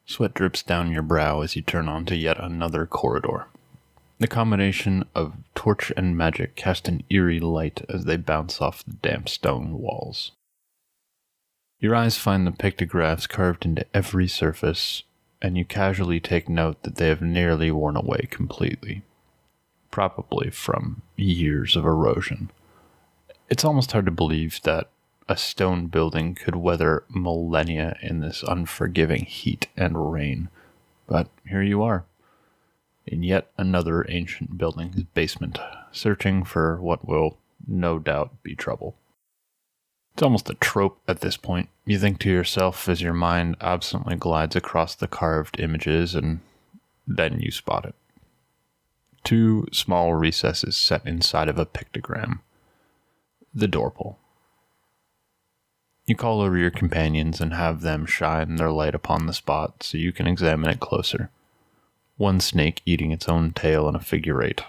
Sweat drips down your brow as you turn onto yet another corridor. The combination of torch and magic cast an eerie light as they bounce off the damp stone walls. Your eyes find the pictographs carved into every surface, and you casually take note that they have nearly worn away completely, probably from years of erosion. It's almost hard to believe that a stone building could weather millennia in this unforgiving heat and rain, but here you are, in yet another ancient building's basement, searching for what will no doubt be trouble. It's almost a trope at this point. You think to yourself as your mind absently glides across the carved images, and then you spot it. 2 small recesses set inside of a pictogram. The door pull. You call over your companions and have them shine their light upon the spot so you can examine it closer. One snake eating its own tail in a figure 8.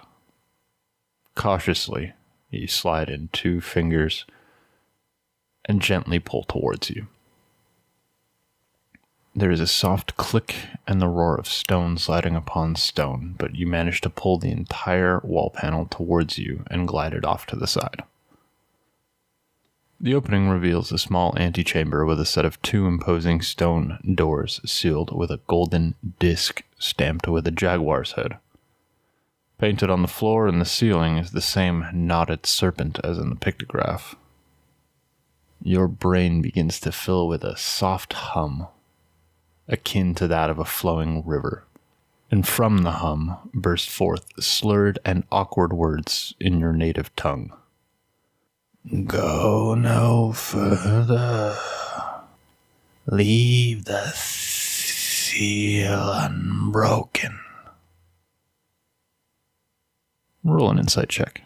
Cautiously, you slide in 2 fingers and gently pull towards you. There is a soft click and the roar of stone sliding upon stone, but you manage to pull the entire wall panel towards you and glide it off to the side. The opening reveals a small antechamber with a set of 2 imposing stone doors sealed with a golden disc stamped with a jaguar's head. Painted on the floor and the ceiling is the same knotted serpent as in the pictograph. Your brain begins to fill with a soft hum, akin to that of a flowing river. And from the hum burst forth slurred and awkward words in your native tongue. Go no further. Leave the seal unbroken. Roll an insight check.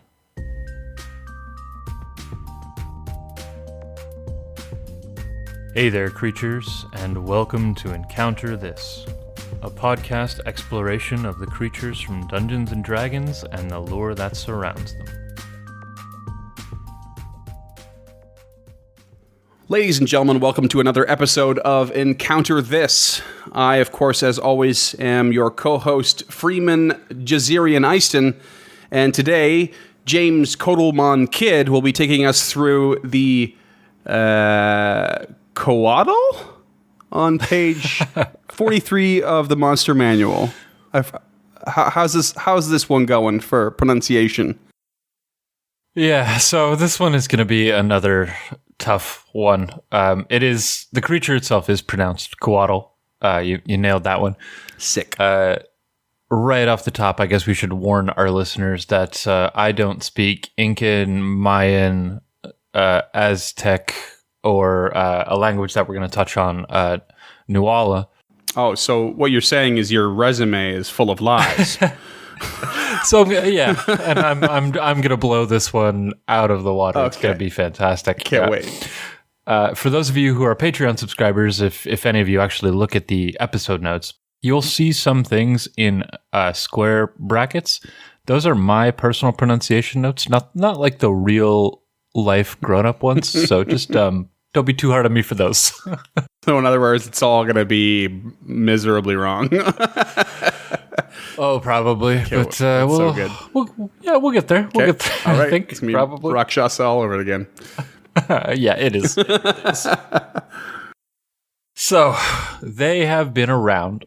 Hey there, creatures, and welcome to Encounter This, a podcast exploration of the creatures from Dungeons & Dragons and the lore that surrounds them. Ladies and gentlemen, welcome to another episode of Encounter This. I, of course, as always, am your co-host, Freeman Jazirian Easton, and today, James Kodelman Kidd will be taking us through the Couatl on page 43 of the Monster Manual. How's this one going for pronunciation? Yeah, so this one is going to be another tough one. The creature itself is pronounced Couatl. You nailed that one. Sick. Right off the top, I guess we should warn our listeners that I don't speak Incan, Mayan, Aztec, or a language that we're going to touch on, Nuala. Oh, so what you're saying is your resume is full of lies. So yeah, and I'm going to blow this one out of the water. Okay. It's going to be fantastic. Can't wait. For those of you who are Patreon subscribers, if any of you actually look at the episode notes, you'll see some things in square brackets. Those are my personal pronunciation notes, not like the real life grown-up ones. So just don't be too hard on me for those. So in other words, it's all going to be miserably wrong. Oh, probably. Okay, but so good. We'll get there. We'll get there. All right. I think probably. Rakshasa all over it again. Yeah, it is. So they have been around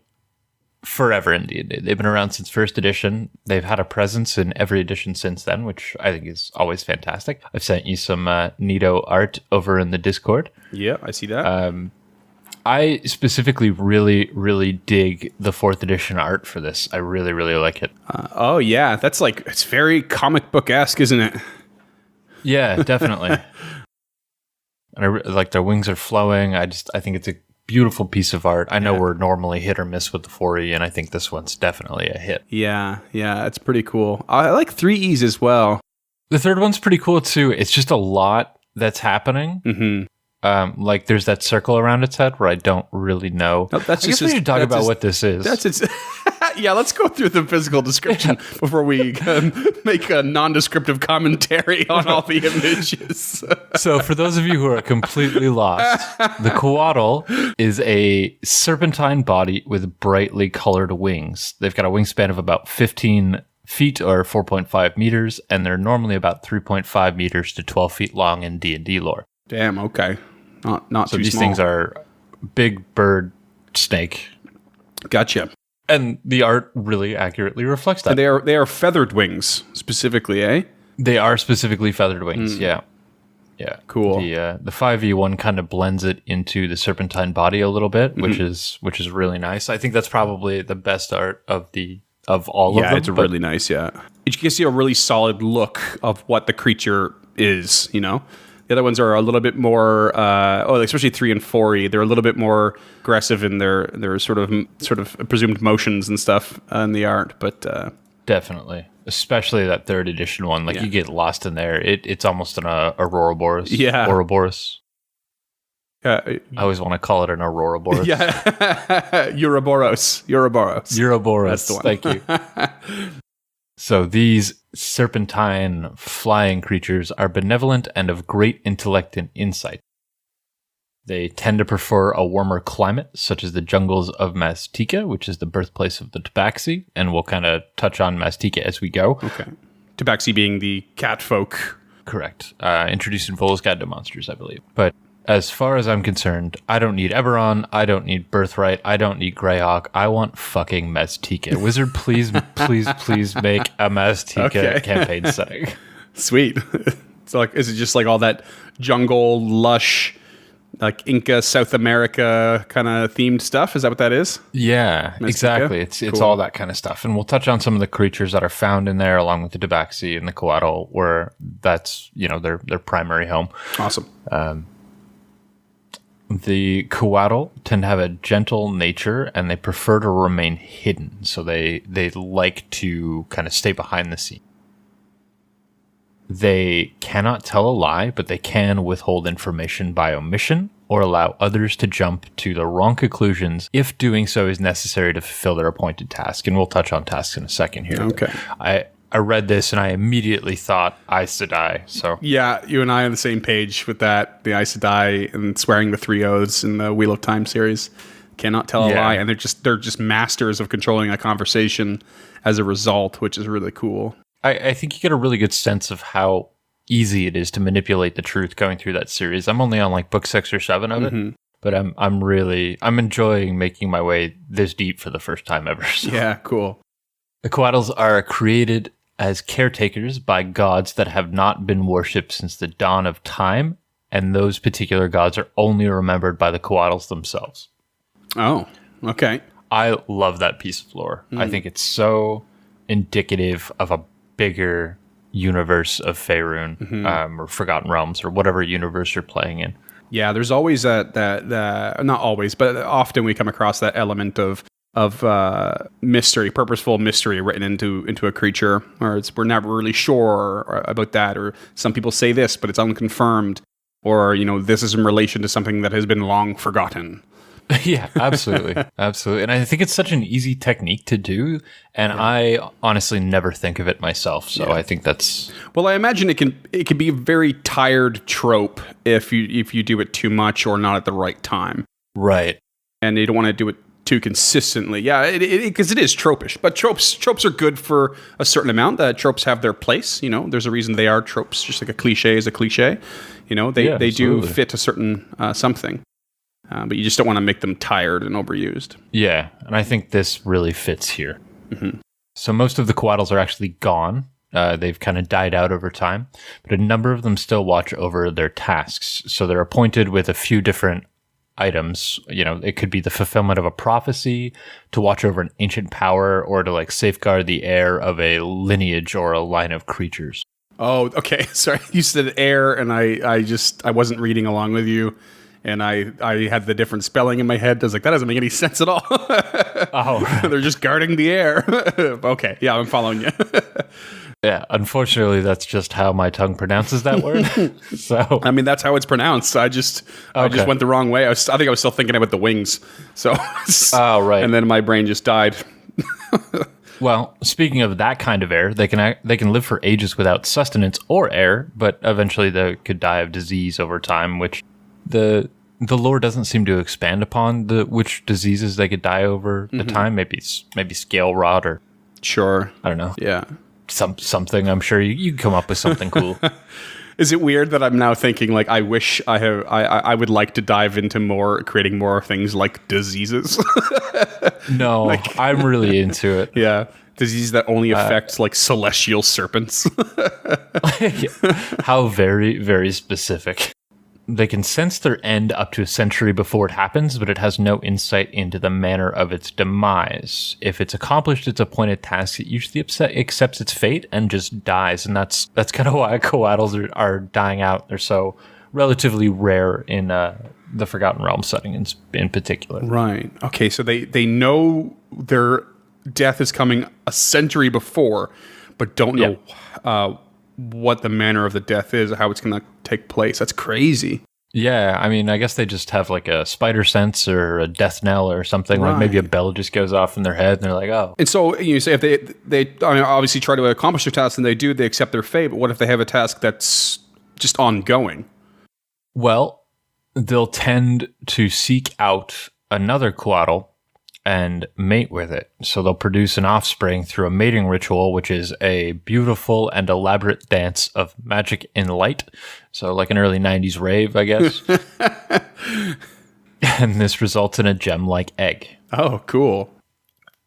forever in D&D. They've been around since first edition. They've had a presence in every edition since then, which I think is always fantastic. I've sent you some neato art over in the Discord. Yeah, I see that. I specifically really, really dig the 4th edition art for this. I really, really like it. Oh, yeah. That's it's very comic book-esque, isn't it? Yeah, definitely. And like their wings are flowing. I think it's a beautiful piece of art. I know we're normally hit or miss with the 4E, and I think this one's definitely a hit. Yeah, it's pretty cool. I like 3Es as well. The third one's pretty cool, too. It's just a lot that's happening. Mm-hmm. Like there's that circle around its head where I don't really know. No, that's I guess we should talk about what this is. That's its. Yeah, let's go through the physical description before we make a non-descriptive commentary on all the images. So for those of you who are completely lost, the Couatl is a serpentine body with brightly colored wings. They've got a wingspan of about 15 feet or 4.5 meters, and they're normally about 3.5 meters to 12 feet long in D&D lore. Damn, okay. Not so too these small. things are big bird snake. Gotcha. And the art really accurately reflects that. And they are feathered wings, specifically, eh? They are specifically feathered wings, yeah. Yeah. Cool. The 5e1 kind of blends it into the serpentine body a little bit, which is really nice. I think that's probably the best art of all of them. Yeah, it's really nice, yeah. You can see a really solid look of what the creature is, you know? The other ones are a little bit more, especially 3 and 4e. They're a little bit more aggressive in their sort of presumed motions and stuff in the art. But definitely, especially that 3rd edition one. Like you get lost in there. It's almost an Ouroboros. Yeah, Ouroboros. I always want to call it an Ouroboros. Yeah, Ouroboros. That's the one. Thank you. So these serpentine flying creatures are benevolent and of great intellect and insight. They tend to prefer a warmer climate, such as the jungles of Maztica, which is the birthplace of the Tabaxi, and we'll kind of touch on Maztica as we go. Okay. Tabaxi being the cat folk. Correct. Introduced in Volsgad to monsters, I believe. But as far as I'm concerned, I don't need Eberron, I don't need Birthright, I don't need Greyhawk, I want fucking Maztica. Wizard, please make a Maztica campaign setting. Sweet. So is it just like all that jungle, lush, like Inca, South America kind of themed stuff? Is that what that is? Yeah, Maztica? exactly. It's Cool. all that kind of stuff. And we'll touch on some of the creatures that are found in there, along with the Tabaxi and the Couatl, where that's, their primary home. Awesome. The Couatl tend to have a gentle nature, and they prefer to remain hidden. So they like to kind of stay behind the scene. They cannot tell a lie, but they can withhold information by omission or allow others to jump to the wrong conclusions if doing so is necessary to fulfill their appointed task. And we'll touch on tasks in a second here. Okay. I read this and I immediately thought Aes Sedai. So yeah, you and I are on the same page with that. The Aes Sedai and swearing the 3 oaths in the Wheel of Time series. Cannot tell a lie, and they're just masters of controlling a conversation as a result, which is really cool. I think you get a really good sense of how easy it is to manipulate the truth going through that series. I'm only on like book 6 or 7 of it, but I'm enjoying making my way this deep for the first time ever. So. Yeah, cool. The Couatls are created as caretakers by gods that have not been worshipped since the dawn of time, and those particular gods are only remembered by the Couatls themselves. Oh, okay. I love that piece of lore. I think it's so indicative of a bigger universe of Faerun, or Forgotten Realms, or whatever universe you're playing in. Yeah, there's always that not always, but often we come across that element of mystery, purposeful mystery written into a creature, or we're never really sure about that, or some people say this, but it's unconfirmed, or this is in relation to something that has been long forgotten. Yeah, absolutely. Absolutely. And I think it's such an easy technique to do, and I honestly never think of it myself, so I think that's... Well, I imagine it can be a very tired trope if you do it too much or not at the right time. Right. And you don't want to do it too consistently. Yeah, because it is tropish, but tropes are good for a certain amount. Tropes have their place, there's a reason they are tropes, just like a cliche is a cliche. They do fit a certain something. But you just don't want to make them tired and overused. Yeah, and I think this really fits here. So most of the Couatls are actually gone. They've kind of died out over time, but a number of them still watch over their tasks. So they're appointed with a few different items. It could be the fulfillment of a prophecy, to watch over an ancient power, or to like safeguard the heir of a lineage or a line of creatures. Oh, okay. Sorry, you said heir, and I wasn't reading along with you. And I had the different spelling in my head. I was like, that doesn't make any sense at all. Oh. They're just guarding the air. Okay, yeah, I'm following you. Yeah, unfortunately, that's just how my tongue pronounces that word. So I mean, that's how it's pronounced. I just went the wrong way. I think I was still thinking about the wings. So oh, right. And then my brain just died Well, speaking of that kind of air, they can live for ages without sustenance or air, but eventually they could die of disease over time, which the lore doesn't seem to expand upon which diseases they could die over the time. Maybe scale rot or sure, I don't know. Yeah, something. I'm sure you can come up with something cool. Is it weird that I'm now thinking like I wish I would like to dive into creating more things like diseases? No, I'm really into it. Yeah, diseases that only affect like celestial serpents. How very, very specific. They can sense their end up to a century before it happens, but it has no insight into the manner of its demise. If it's accomplished its appointed task, it usually accepts its fate and just dies. And that's kind of why Couatls are dying out. They're so relatively rare in the Forgotten Realms setting in particular. Right. Okay, so they know their death is coming a century before, but don't know what the manner of the death is, how it's going to take place. That's crazy. Yeah, I mean, I guess they just have like a spider sense or a death knell or something. Right. Like maybe a bell just goes off in their head and they're like, oh. And so you say if they I mean, obviously try to accomplish their task, and they accept their fate, but what if they have a task that's just ongoing? Well, they'll tend to seek out another Couatl and mate with it. So they'll produce an offspring through a mating ritual, which is a beautiful and elaborate dance of magic and light. So like an early 90s rave, I guess. And this results in a gem-like egg. Oh, cool.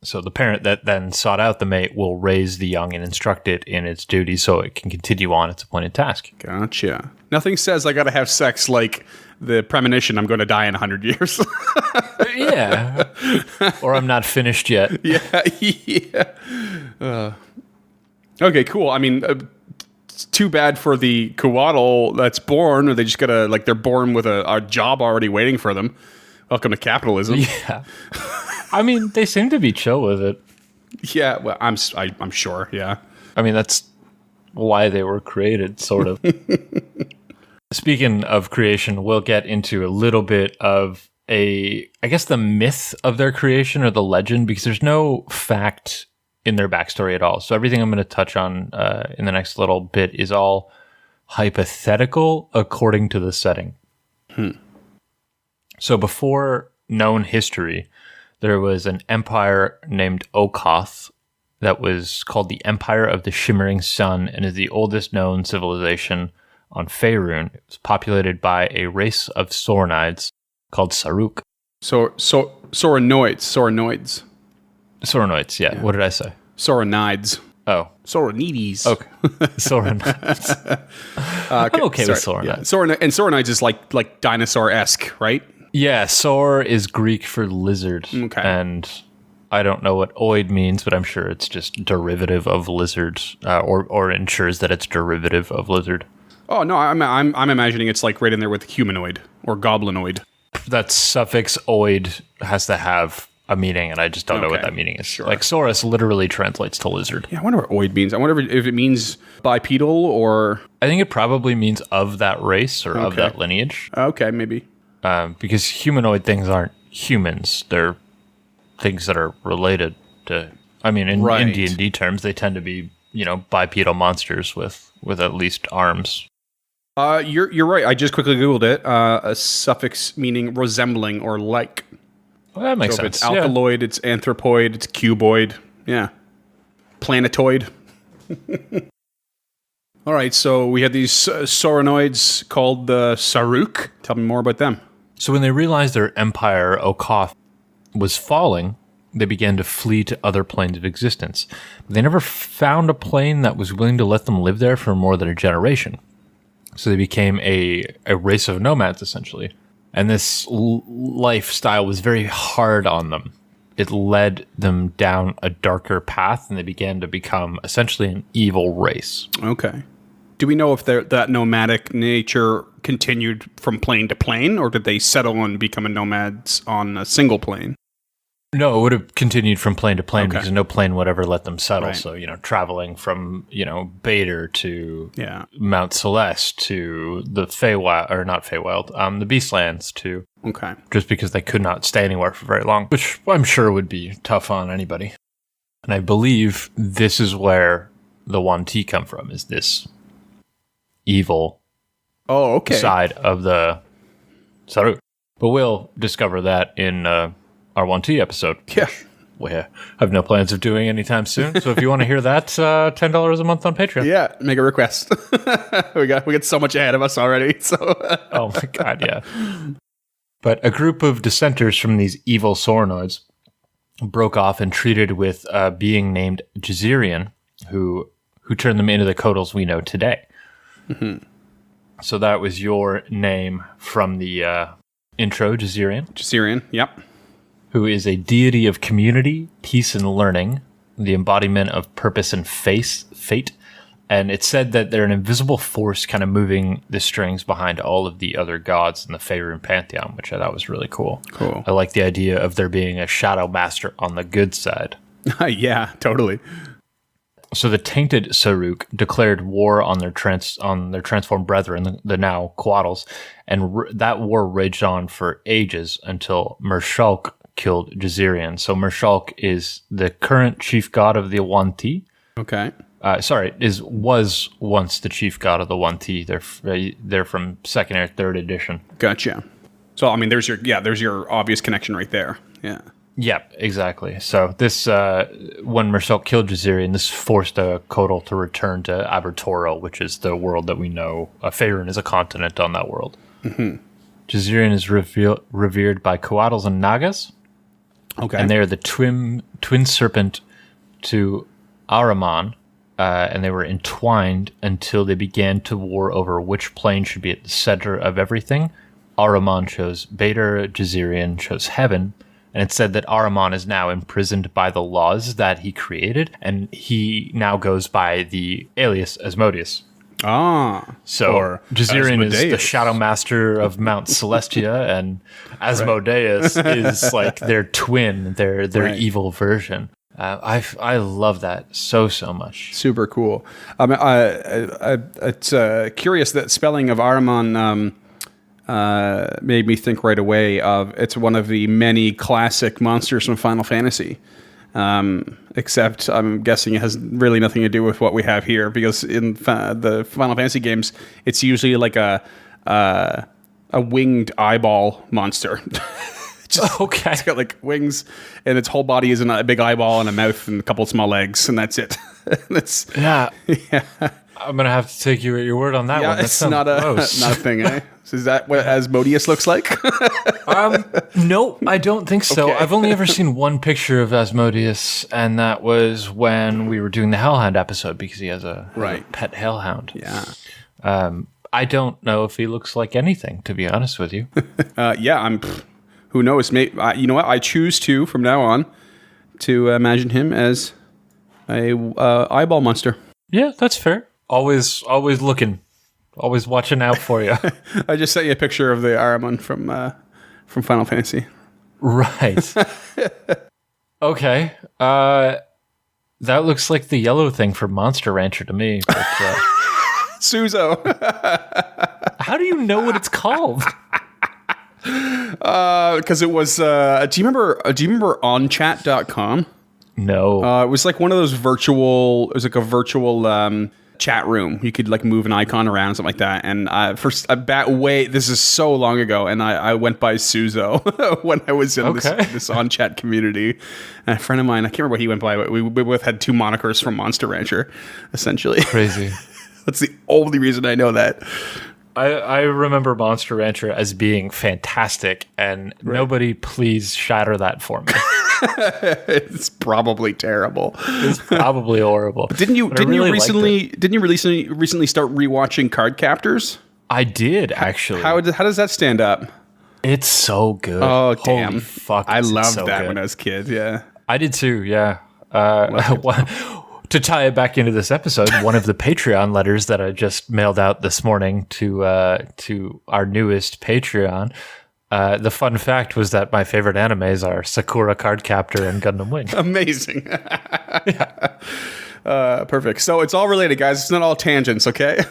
So the parent that then sought out the mate will raise the young and instruct it in its duties so it can continue on its appointed task. Gotcha. Nothing says I gotta have sex like the premonition I'm going to die in 100 years. Yeah. Or I'm not finished yet. Yeah. Okay, cool. I mean, it's too bad for the Couatl that's born, or they just gotta, like, they're born with a job already waiting for them. Welcome to capitalism. Yeah. I mean, they seem to be chill with it. Yeah, well, I'm sure, yeah. I mean, that's why they were created, sort of. Speaking of creation, we'll get into a little bit of I guess the myth of their creation or the legend, because there's no fact in their backstory at all. So everything I'm going to touch on in the next little bit is all hypothetical according to the setting. So before known history, there was an empire named Okoth that was called the Empire of the Shimmering Sun and is the oldest known civilization on Faerun. It was populated by a race of Soronides called Saruk. Soronids, yeah. What did I say? Soronides. Oh. Soronides. Okay. Soronides. I'm okay with Soronides. Yeah. And Soronides is like dinosaur-esque, right? Yeah, Sor is Greek for lizard. Okay. And I don't know what oid means, but I'm sure it's just derivative of lizard, or ensures that it's derivative of lizard. Oh, no, I'm imagining it's like right in there with humanoid or goblinoid. That suffix oid has to have a meaning, and I just don't know what that meaning is. Sure. Like, Saurus literally translates to lizard. Yeah, I wonder what oid means. I wonder if it means bipedal or... I think it probably means of that race or of that lineage. Okay, maybe. Because humanoid things aren't humans. They're things that are related to... I mean, in D&D terms, they tend to be, bipedal monsters with at least arms. You're right. I just quickly Googled it. A suffix meaning resembling or like. Well, that makes sense. If it's alkaloid, it's anthropoid, it's cuboid. Yeah. Planetoid. All right, so we had these Soronids called the Saruk. Tell me more about them. So when they realized their empire, Okoth, was falling, they began to flee to other planes of existence. But they never found a plane that was willing to let them live there for more than a generation. So they became a race of nomads, essentially. And this lifestyle was very hard on them. It led them down a darker path, and they began to become essentially an evil race. Okay. Do we know if that nomadic nature continued from plane to plane, or did they settle and become nomads on a single plane? No, it would have continued from plane to plane because no plane would ever let them settle. Right. So, traveling from, Bader to Mount Celeste to the Feywild, or not Feywild, the Beastlands to... Okay. Just because they could not stay anywhere for very long, which I'm sure would be tough on anybody. And I believe this is where the 1T come from, is this evil side of the Saru. But we'll discover that in our 1T episode. Yeah. We have no plans of doing anytime soon. So if you want to hear that, $10 a month on Patreon. Yeah, make a request. we got so much ahead of us already. So oh my god, yeah. But a group of dissenters from these evil Sornoids broke off and treated with a being named Jazirian, who turned them into the Couatls we know today. Mm-hmm. So that was your name from the intro, Jazirian. Jazirian, yep. Who is a deity of community, peace, and learning, the embodiment of purpose and fate. And it's said that they're an invisible force kind of moving the strings behind all of the other gods in the Faerun pantheon, which I thought was really cool. Cool. I like the idea of there being a shadow master on the good side. Yeah, totally. So the tainted Saruk declared war on their transformed brethren, the now Couatls, and that war raged on for ages until Mershulk killed Jazirian. So Mershulk is the current chief god of the 1T. Okay. Was once the chief god of the 1T. They're from second or third edition. Gotcha. So I mean, there's your obvious connection right there. Yeah. Yep, exactly. So this, when Mershulk killed Jazirian, this forced a Couatl to return to Abertoro, which is the world that we know. Faerun is a continent on that world. Mm-hmm. Jazirian is revered by Couatls and Nagas. Okay. And they are the twin serpent to Ahriman, and they were entwined until they began to war over which plane should be at the center of everything. Ahriman chose Bader, Jazirian chose heaven. And it said that Ahriman is now imprisoned by the laws that he created, and he now goes by the alias Asmodeus. Ah. So Jazirian is the Shadow Master of Mount Celestia, and Asmodeus is like their twin, their evil version. I love that so much. Super cool. It's curious that spelling of Ahriman made me think right away of it's one of the many classic monsters from Final Fantasy. Except I'm guessing it has really nothing to do with what we have here, because in the Final Fantasy games, it's usually like a winged eyeball monster. Okay. It's got like wings, and its whole body is in a big eyeball and a mouth and a couple of small legs, and that's it. Yeah. I'm gonna have to take you at your word on that one. That it's not a thing, eh? So is that what Asmodeus looks like? No, I don't think so. Okay. I've only ever seen one picture of Asmodeus, and that was when we were doing the Hellhound episode, because he has a pet hellhound. Yeah. I don't know if he looks like anything, to be honest with you. Who knows? You know what? I choose to, from now on, to imagine him as a eyeball monster. Yeah, that's fair. Always looking, always watching out for you. I just sent you a picture of the Ahriman from Final Fantasy. Right. Okay. That looks like the yellow thing from Monster Rancher to me. But, Suzo. How do you know what it's called? Because it was. Do you remember onchat.com? No. It was like one of those virtual. It was like a virtual chat room. You could like move an icon around, something like that. And this is so long ago, and I went by Suzo when I was in this on chat community. And a friend of mine, I can't remember what he went by, but we both had two monikers from Monster Rancher, essentially. Crazy. That's the only reason I know that. I remember Monster Rancher as being fantastic, and nobody please shatter that for me. It's probably terrible. It's probably horrible. Didn't you recently start rewatching Card Captors? I did, actually. How does that stand up? It's so good. Oh, damn. Holy fuck. I loved that when I was a kid, yeah. I did too, yeah. To tie it back into this episode, one of the Patreon letters that I just mailed out this morning to our newest Patreon, the fun fact was that my favorite animes are Sakura Card Captor and Gundam Wing. Amazing. Perfect. So it's all related, guys. It's not all tangents, okay?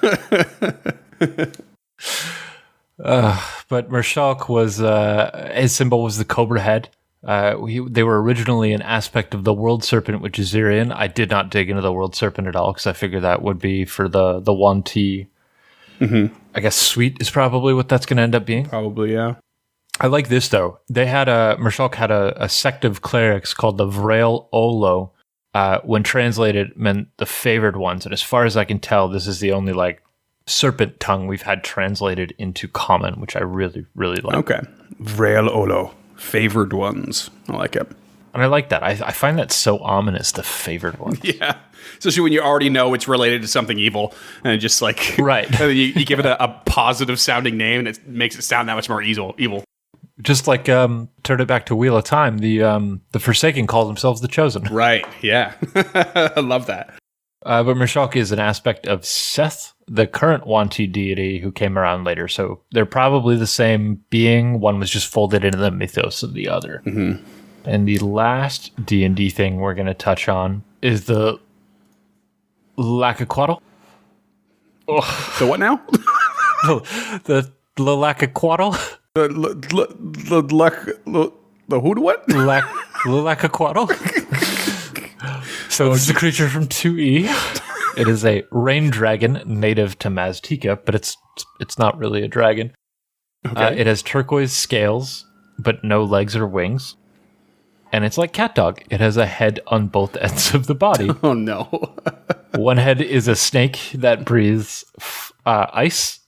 But Mershulk was his symbol was the cobra head, They were originally an aspect of the world serpent, which is Xerian. I did not dig into the world serpent at all because I figured that would be for the 1T. Mm-hmm. I guess sweet is probably what that's going to end up being. Probably, yeah. I like this, though. Mershulk had a sect of clerics called the Vrail Olo. When translated, meant the favored ones. And as far as I can tell, this is the only, like, serpent tongue we've had translated into common, which I really, really like. Okay. Vrail Olo. Favored ones. I like it. And I like that. I find that so ominous, the favored ones. Yeah. Especially when you already know it's related to something evil. And it just, like... Right. you give it a positive-sounding name, and it makes it sound that much more evil. Just like turn it back to Wheel of Time, the Forsaken call themselves the Chosen. Right, yeah. I love that. But Mershulk is an aspect of Seth, the current Wanti deity who came around later. So they're probably the same being. One was just folded into the mythos of the other. Mm-hmm. And the last D&D thing we're going to touch on is the Lakaquatl. The what now? the Lakaquatl. The who to what? Lakaquatl. So it's a creature from 2E. It is a rain dragon native to Maztica, but it's not really a dragon. Okay. It has turquoise scales, but no legs or wings. And it's like cat dog. It has a head on both ends of the body. Oh, no. One head is a snake that breathes ice.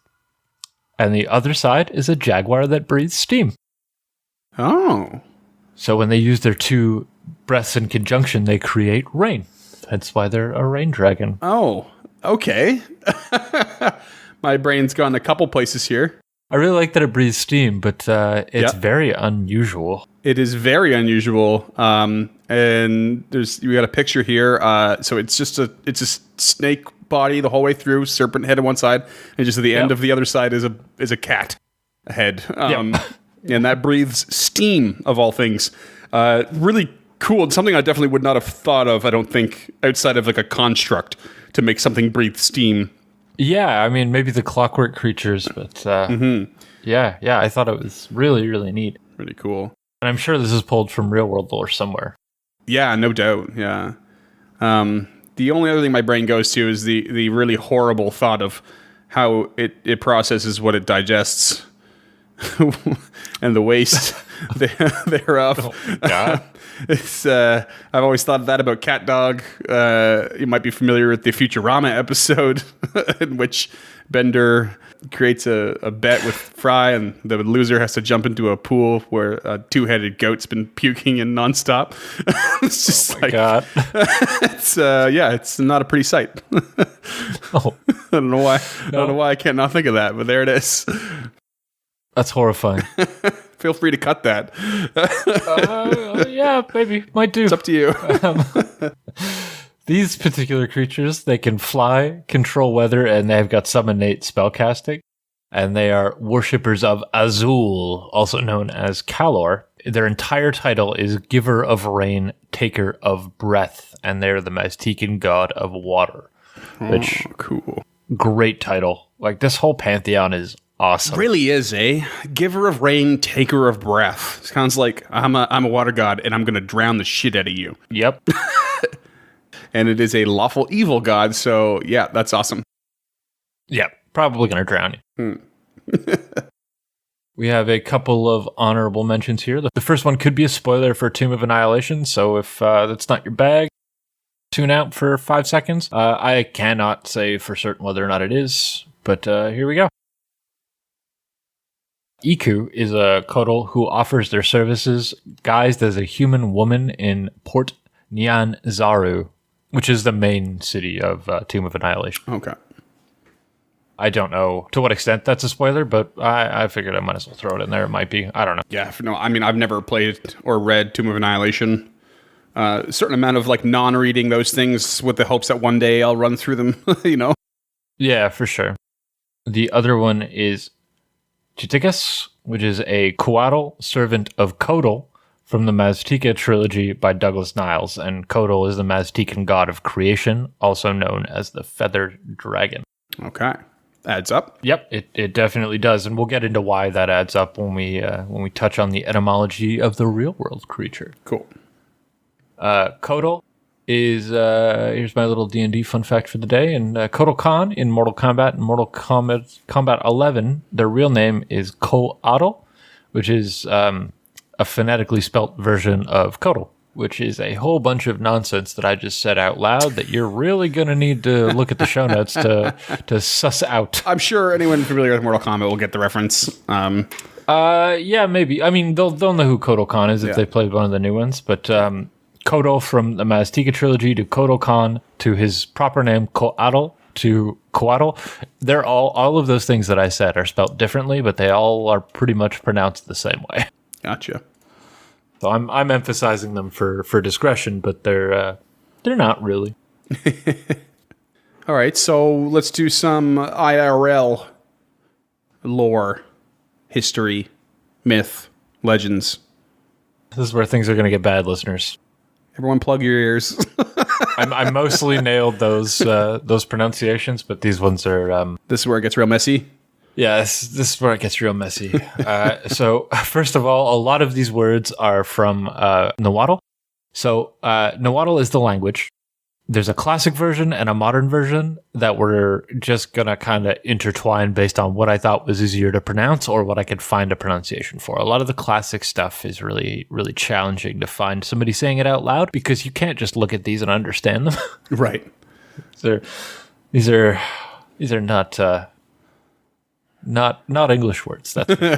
And the other side is a jaguar that breathes steam. Oh. So when they use their two breaths in conjunction, they create rain. That's why they're a rain dragon. Oh, okay. My brain's gone a couple places here. I really like that it breathes steam, but it's very unusual. It is very unusual. And we got a picture here. So it's just a snake body the whole way through, serpent head on one side, and just at the end of the other side is a cat head. And that breathes steam of all things. Really cool. It's something I definitely would not have thought of, I don't think, outside of like a construct to make something breathe steam. Yeah, I mean, maybe the clockwork creatures, but yeah, I thought it was really, really neat. Pretty cool. And I'm sure this is pulled from real world lore somewhere. Yeah, no doubt. Yeah. The only other thing my brain goes to is the really horrible thought of how it processes what it digests and the waste thereof. Oh my God. I've always thought that about cat dog. You might be familiar with the Futurama episode in which Bender creates a bet with Fry, and the loser has to jump into a pool where a two-headed goat's been puking in nonstop. It's just God. It's not a pretty sight. Oh. I don't know why. I don't know why I can't not think of that, but there it is. That's horrifying. Feel free to cut that. Yeah, maybe. Might do. It's up to you. These particular creatures, they can fly, control weather, and they've got some innate spellcasting. And they are worshippers of Azul, also known as Kalor. Their entire title is Giver of Rain, Taker of Breath, and they're the Maztecan god of water. Which, cool. Great title. Like, this whole pantheon is awesome. Really is, eh? Giver of rain, taker of breath. Sounds like I'm a water god, and I'm going to drown the shit out of you. Yep. And it is a lawful evil god, so yeah, that's awesome. Yep. Probably going to drown you. We have a couple of honorable mentions here. The first one could be a spoiler for Tomb of Annihilation, so if that's not your bag, tune out for 5 seconds. I cannot say for certain whether or not it is, but here we go. Iku is a Couatl who offers their services guised as a human woman in Port Nyan Zaru, which is the main city of Tomb of Annihilation. Okay. I don't know to what extent that's a spoiler, but I figured I might as well throw it in there. It might be. I don't know. Yeah, no, I mean, I've never played or read Tomb of Annihilation. A certain amount of like non-reading those things with the hopes that one day I'll run through them, you know? Yeah, for sure. The other one is Chitikas, which is a Couatl servant of Couatl from the Maztica trilogy by Douglas Niles. And Couatl is the Maztecan god of creation, also known as the feathered dragon. Okay. Adds up. Yep, it definitely does, and we'll get into why that adds up when we touch on the etymology of the real world creature. Cool. Couatl is here's my little D&D fun fact for the day. And Couatl Khan in Mortal Kombat and Mortal Kombat 11, their real name is Couatl, which is a phonetically spelt version of Couatl, which is a whole bunch of nonsense that I just said out loud that you're really going to need to look at the show notes to suss out. I'm sure anyone familiar with Mortal Kombat will get the reference. Yeah, maybe. I mean, they'll know who Couatl Khan is if they played one of the new ones, but Couatl from the Mazteca trilogy to Couatl Khan to his proper name, Couatl, to Couatl. They're all of those things that I said are spelt differently, but they all are pretty much pronounced the same way. Gotcha. So I'm emphasizing them for discretion, but they're not really. All right, so let's do some IRL lore, history, myth, legends. This is where things are going to get bad, listeners. Everyone plug your ears. I mostly nailed those pronunciations, but these ones are... This is where it gets real messy. Yeah, this is where it gets real messy. So, first of all, a lot of these words are from Nahuatl. So, Nahuatl is the language. There's a classic version and a modern version that we're just going to kind of intertwine based on what I thought was easier to pronounce or what I could find a pronunciation for. A lot of the classic stuff is really, really challenging to find somebody saying it out loud because you can't just look at these and understand them. Right. These are not English words. That's for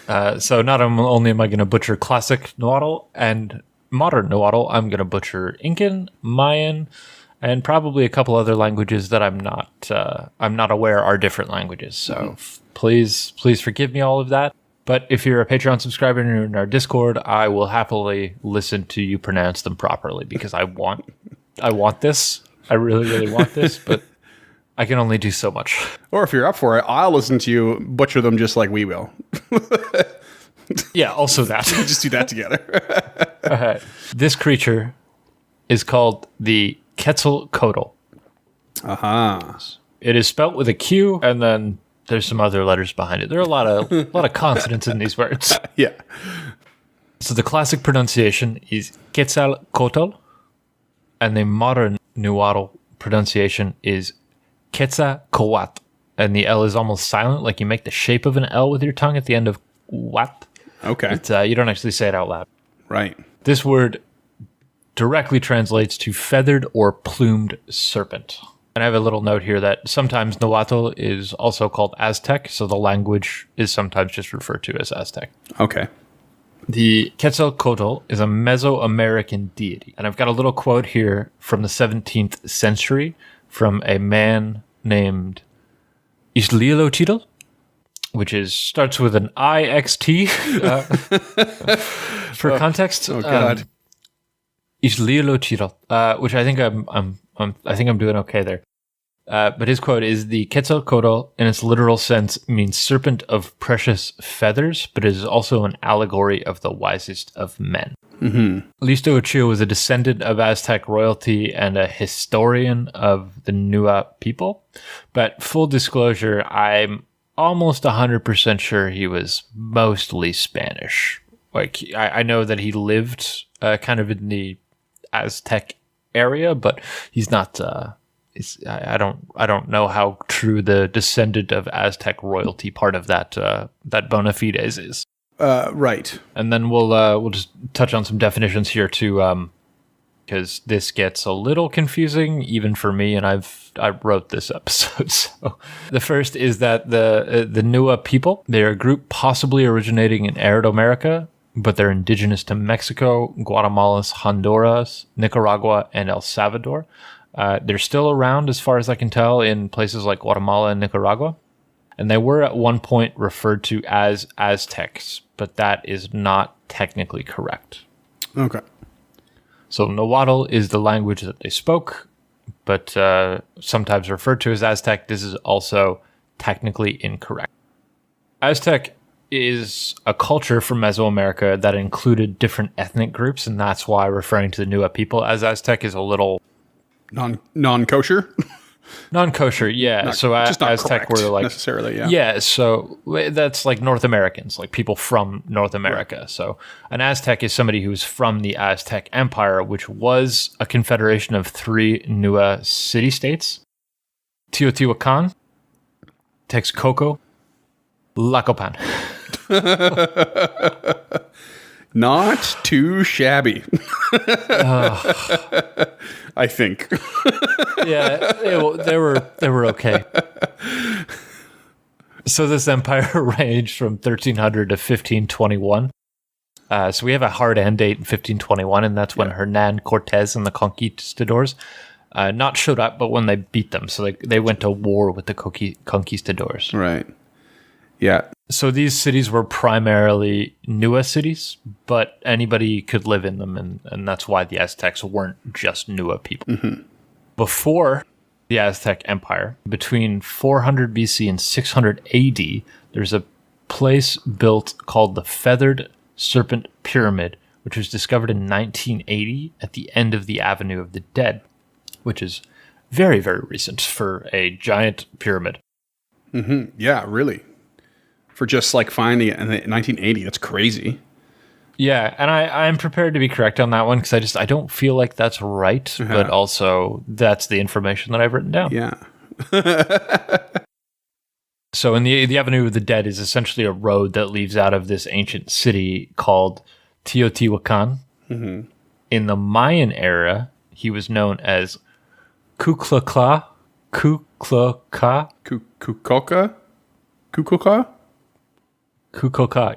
sure. So not only am I going to butcher classic Nahuatl and modern Nahuatl, I'm going to butcher Incan, Mayan, and probably a couple other languages that I'm not aware are different languages. So please forgive me all of that. But if you're a Patreon subscriber and you're in our Discord, I will happily listen to you pronounce them properly because I want this. I really, really want this, but I can only do so much. Or if you're up for it, I'll listen to you butcher them just like we will. Yeah, also that. Just do that together. All right. This creature is called the Quetzalcoatl. It is spelt with a Q, and then there's some other letters behind it. There are a lot of consonants in these words. Yeah. So the classic pronunciation is Quetzalcoatl, and the modern Nahuatl pronunciation is Quetzalcoatl, and the L is almost silent, like you make the shape of an L with your tongue at the end of what. Okay. But, you don't actually say it out loud. Right. This word directly translates to feathered or plumed serpent. And I have a little note here that sometimes Nahuatl is also called Aztec, so the language is sometimes just referred to as Aztec. Okay. The Quetzalcoatl is a Mesoamerican deity. And I've got a little quote here from the 17th century from a man named Ixtlilxochitl, which starts with an IXT for context. Oh God. Ixtlilxochitl, which I think I'm doing okay there. But his quote is, the Quetzalcoatl in its literal sense means serpent of precious feathers, but it is also an allegory of the wisest of men. Ixtlilxochitl was a descendant of Aztec royalty and a historian of the Nua people. But full disclosure, I'm almost 100% sure he was mostly Spanish. Like, I know that he lived kind of in the Aztec area, but he's not... I don't know how true the descendant of Aztec royalty part of that bona fides is. Right. And then we'll just touch on some definitions here too, because this gets a little confusing even for me, and I wrote this episode. So the first is that the Nua people, they're a group possibly originating in arid America, but they're indigenous to Mexico, Guatemala, Honduras, Nicaragua, and El Salvador. They're still around, as far as I can tell, in places like Guatemala and Nicaragua. And they were at one point referred to as Aztecs, but that is not technically correct. Okay. So Nahuatl is the language that they spoke, but sometimes referred to as Aztec. This is also technically incorrect. Aztec is a culture from Mesoamerica that included different ethnic groups, and that's why referring to the Nua people as Aztec is a little... Non-kosher? Non-kosher, yeah. Not, so just not Aztec correct, were like necessarily, yeah. Yeah, so that's like North Americans, like people from North America. Right. So an Aztec is somebody who's from the Aztec Empire, which was a confederation of 3 Nua city-states: Teotihuacan, Texcoco, Tlacopan. Not too shabby. I think. Yeah, they were okay. So this empire ranged from 1300 to 1521. So we have a hard end date in 1521, and that's when Hernan Cortez and the conquistadors not showed up, but when they beat them. So they went to war with the conquistadors. Right. Yeah. So these cities were primarily Nua cities, but anybody could live in them, and that's why the Aztecs weren't just Nua people. Mm-hmm. Before the Aztec Empire, between 400 BC and 600 AD, there's a place built called the Feathered Serpent Pyramid, which was discovered in 1980 at the end of the Avenue of the Dead, which is very, very recent for a giant pyramid. Mm-hmm. Yeah, really. For just like finding it in 1980, that's crazy. Yeah, and I'm prepared to be correct on that one because I don't feel like that's right, but also that's the information that I've written down. Yeah. So in the Avenue of the Dead is essentially a road that leads out of this ancient city called Teotihuacan. Mm-hmm. In the Mayan era, he was known as Kukulka. Kukulka,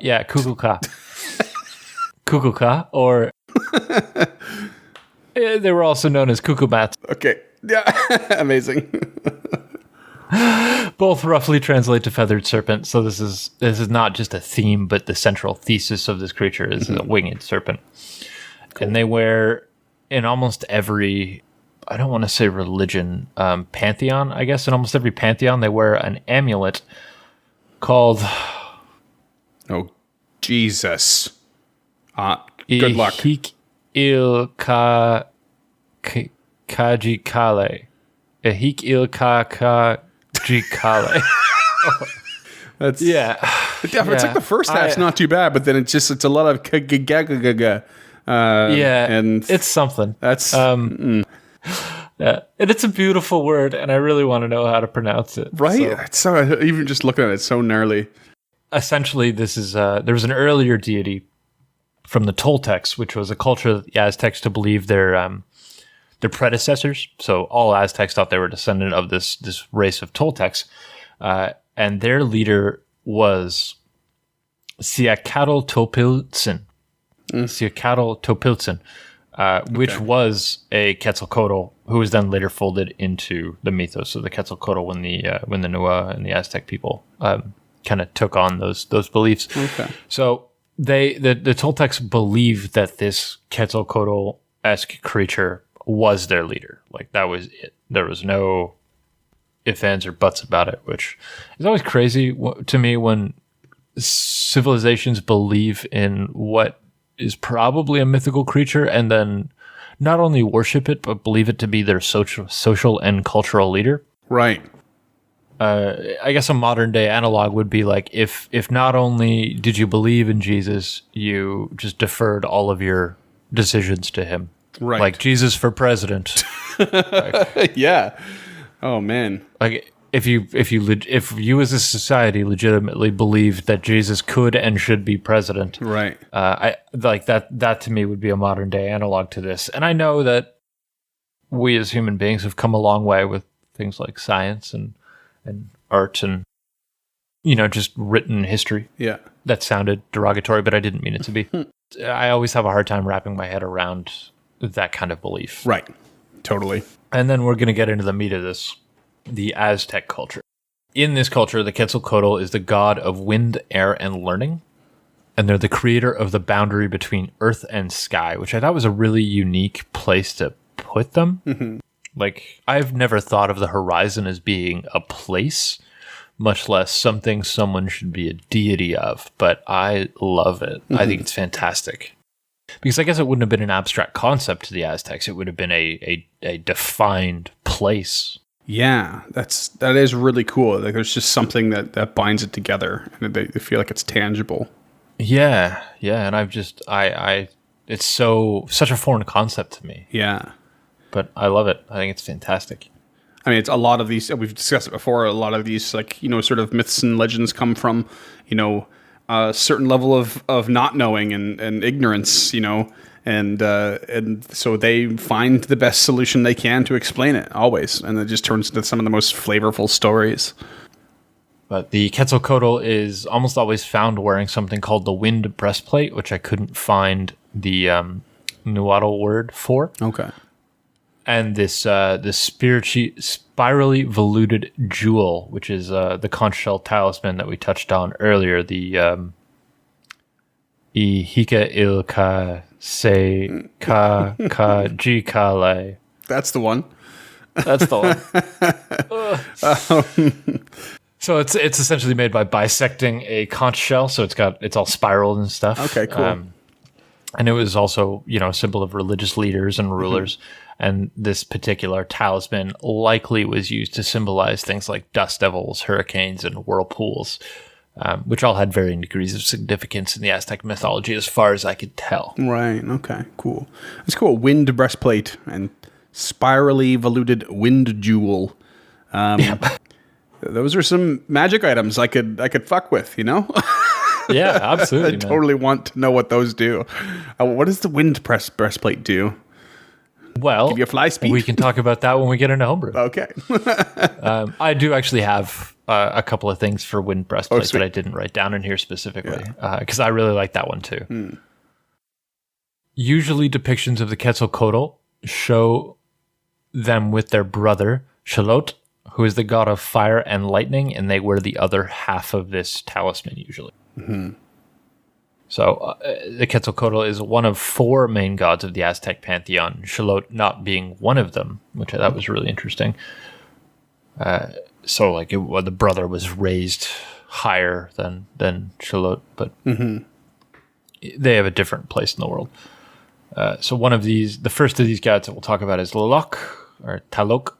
yeah, Kukulka. Kukulka, or they were also known as Kukumats. Okay, yeah, amazing. Both roughly translate to feathered serpent, so this is not just a theme, but the central thesis of this creature is a winged serpent. Cool. And they wear, in almost every, I don't want to say religion, pantheon, I guess, in almost every pantheon, they wear an amulet called... Oh, Jesus. Good luck. Ehik il Kajikale. Ehik il Kajikale. That's yeah. It's like the first half's not too bad, but then it's a lot of and it's something. That's yeah, and it's a beautiful word, and I really want to know how to pronounce it. Right? So even just looking at it, it's so gnarly. Essentially, this is there was an earlier deity from the Toltecs, which was a culture of the Aztecs to believe their predecessors. So all Aztecs thought they were descendant of this race of Toltecs, and their leader was Couatl Topiltzin. Couatl Topiltzin, which was a Quetzalcoatl, who was then later folded into the mythos of the Quetzalcoatl when the Nua and the Aztec people kind of took on those beliefs. Okay. So the Toltecs believed that this Quetzalcoatl-esque creature was their leader. Like, that was it. There was no ifs, ands, or buts about it, which is always crazy to me when civilizations believe in what is probably a mythical creature and then not only worship it, but believe it to be their social and cultural leader. Right. I guess a modern day analog would be like if not only did you believe in Jesus, you just deferred all of your decisions to him. Right. Like Jesus for president. Yeah. Oh man. Like if you as a society legitimately believed that Jesus could and should be president. Right. I like that to me would be a modern day analog to this. And I know that we as human beings have come a long way with things like science and art and, just written history. Yeah. That sounded derogatory, but I didn't mean it to be. I always have a hard time wrapping my head around that kind of belief. Right. Totally. And then we're going to get into the meat of this, the Aztec culture. In this culture, the Quetzalcoatl is the god of wind, air, and learning. And they're the creator of the boundary between earth and sky, which I thought was a really unique place to put them. Mm-hmm. Like, I've never thought of the horizon as being a place, much less something someone should be a deity of, but I love it. Mm-hmm. I think it's fantastic. Because I guess it wouldn't have been an abstract concept to the Aztecs. It would have been a defined place Yeah, that is really cool. Like, there's just something that binds it together, and they feel like it's tangible. Yeah, and it's such a foreign concept to me. Yeah. But I love it. I think it's fantastic. I mean, it's a lot of these, we've discussed it before, a lot of these, like, sort of myths and legends come from, a certain level of not knowing and ignorance, and so they find the best solution they can to explain it, always. And it just turns into some of the most flavorful stories. But the Quetzalcoatl is almost always found wearing something called the wind breastplate, which I couldn't find the Nuatl word for. Okay. And this spirally voluted jewel, which is the conch shell talisman that we touched on earlier, the Ihika Ilka Se Ka Ka Ji Kale. That's the one. That's the one. So it's essentially made by bisecting a conch shell, so it's all spiraled and stuff. Okay, cool. And it was also, a symbol of religious leaders and rulers. Mm-hmm. And this particular talisman likely was used to symbolize things like dust devils, hurricanes, and whirlpools, which all had varying degrees of significance in the Aztec mythology, as far as I could tell. Right. Okay. Cool. It's cool. Wind breastplate and spirally voluted wind jewel. Those are some magic items I could fuck with. Yeah, absolutely. I totally want to know what those do. What does the wind breastplate do? Well, give you a fly speed. We can talk about that when we get into homebrew. Okay. I do actually have a couple of things for wind breastplates that I didn't write down in here specifically, because I really like that one too. Usually depictions of the Quetzalcoatl show them with their brother, Xolotl, who is the god of fire and lightning, and they wear the other half of this talisman usually. Mm-hmm. So the Quetzalcoatl is one of 4 main gods of the Aztec pantheon, Xolotl not being one of them, which I thought was really interesting. So the brother was raised higher than Xolotl, but they have a different place in the world. So the first of these gods that we'll talk about is Tlaloc, or Tlaloc,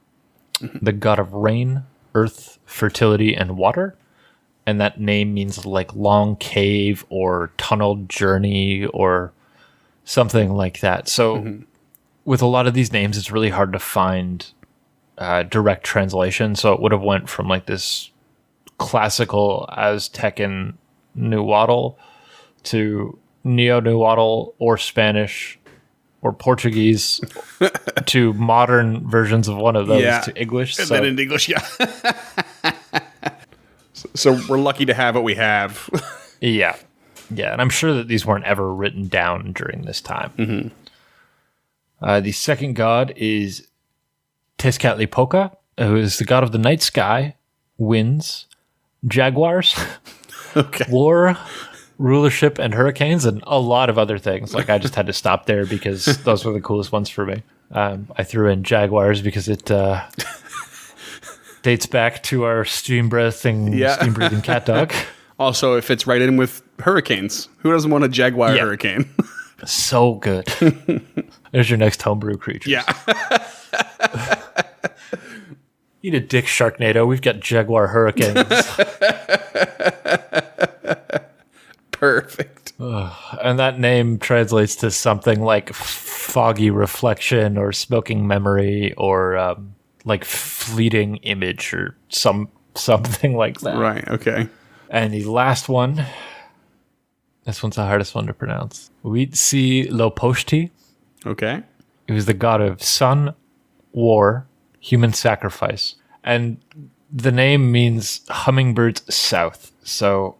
the god of rain, earth, fertility, and water. And that name means like long cave or tunneled journey or something like that. So with a lot of these names, it's really hard to find direct translation. So it would have went from like this classical Aztecan Nuatl to Neo-Nuatl or Spanish or Portuguese to modern versions of one of those to English. And then in English, So we're lucky to have what we have. Yeah. And I'm sure that these weren't ever written down during this time. The second god is Tezcatlipoca, who is the god of the night sky, winds, jaguars, war, rulership, and hurricanes, and a lot of other things. Like, I just had to stop there because those were the coolest ones for me. I threw in jaguars because it dates back to our steam-breathing cat dog. Also, it fits right in with hurricanes. Who doesn't want a jaguar hurricane? So good. There's your next homebrew creature. Yeah. Eat a dick, Sharknado. We've got jaguar hurricanes. Perfect. And that name translates to something like foggy reflection or smoking memory or like fleeting image or something like that. Right, okay. And the last one, this one's the hardest one to pronounce. Huitzilopochtli. Okay. It was the god of sun, war, human sacrifice. And the name means hummingbirds south. So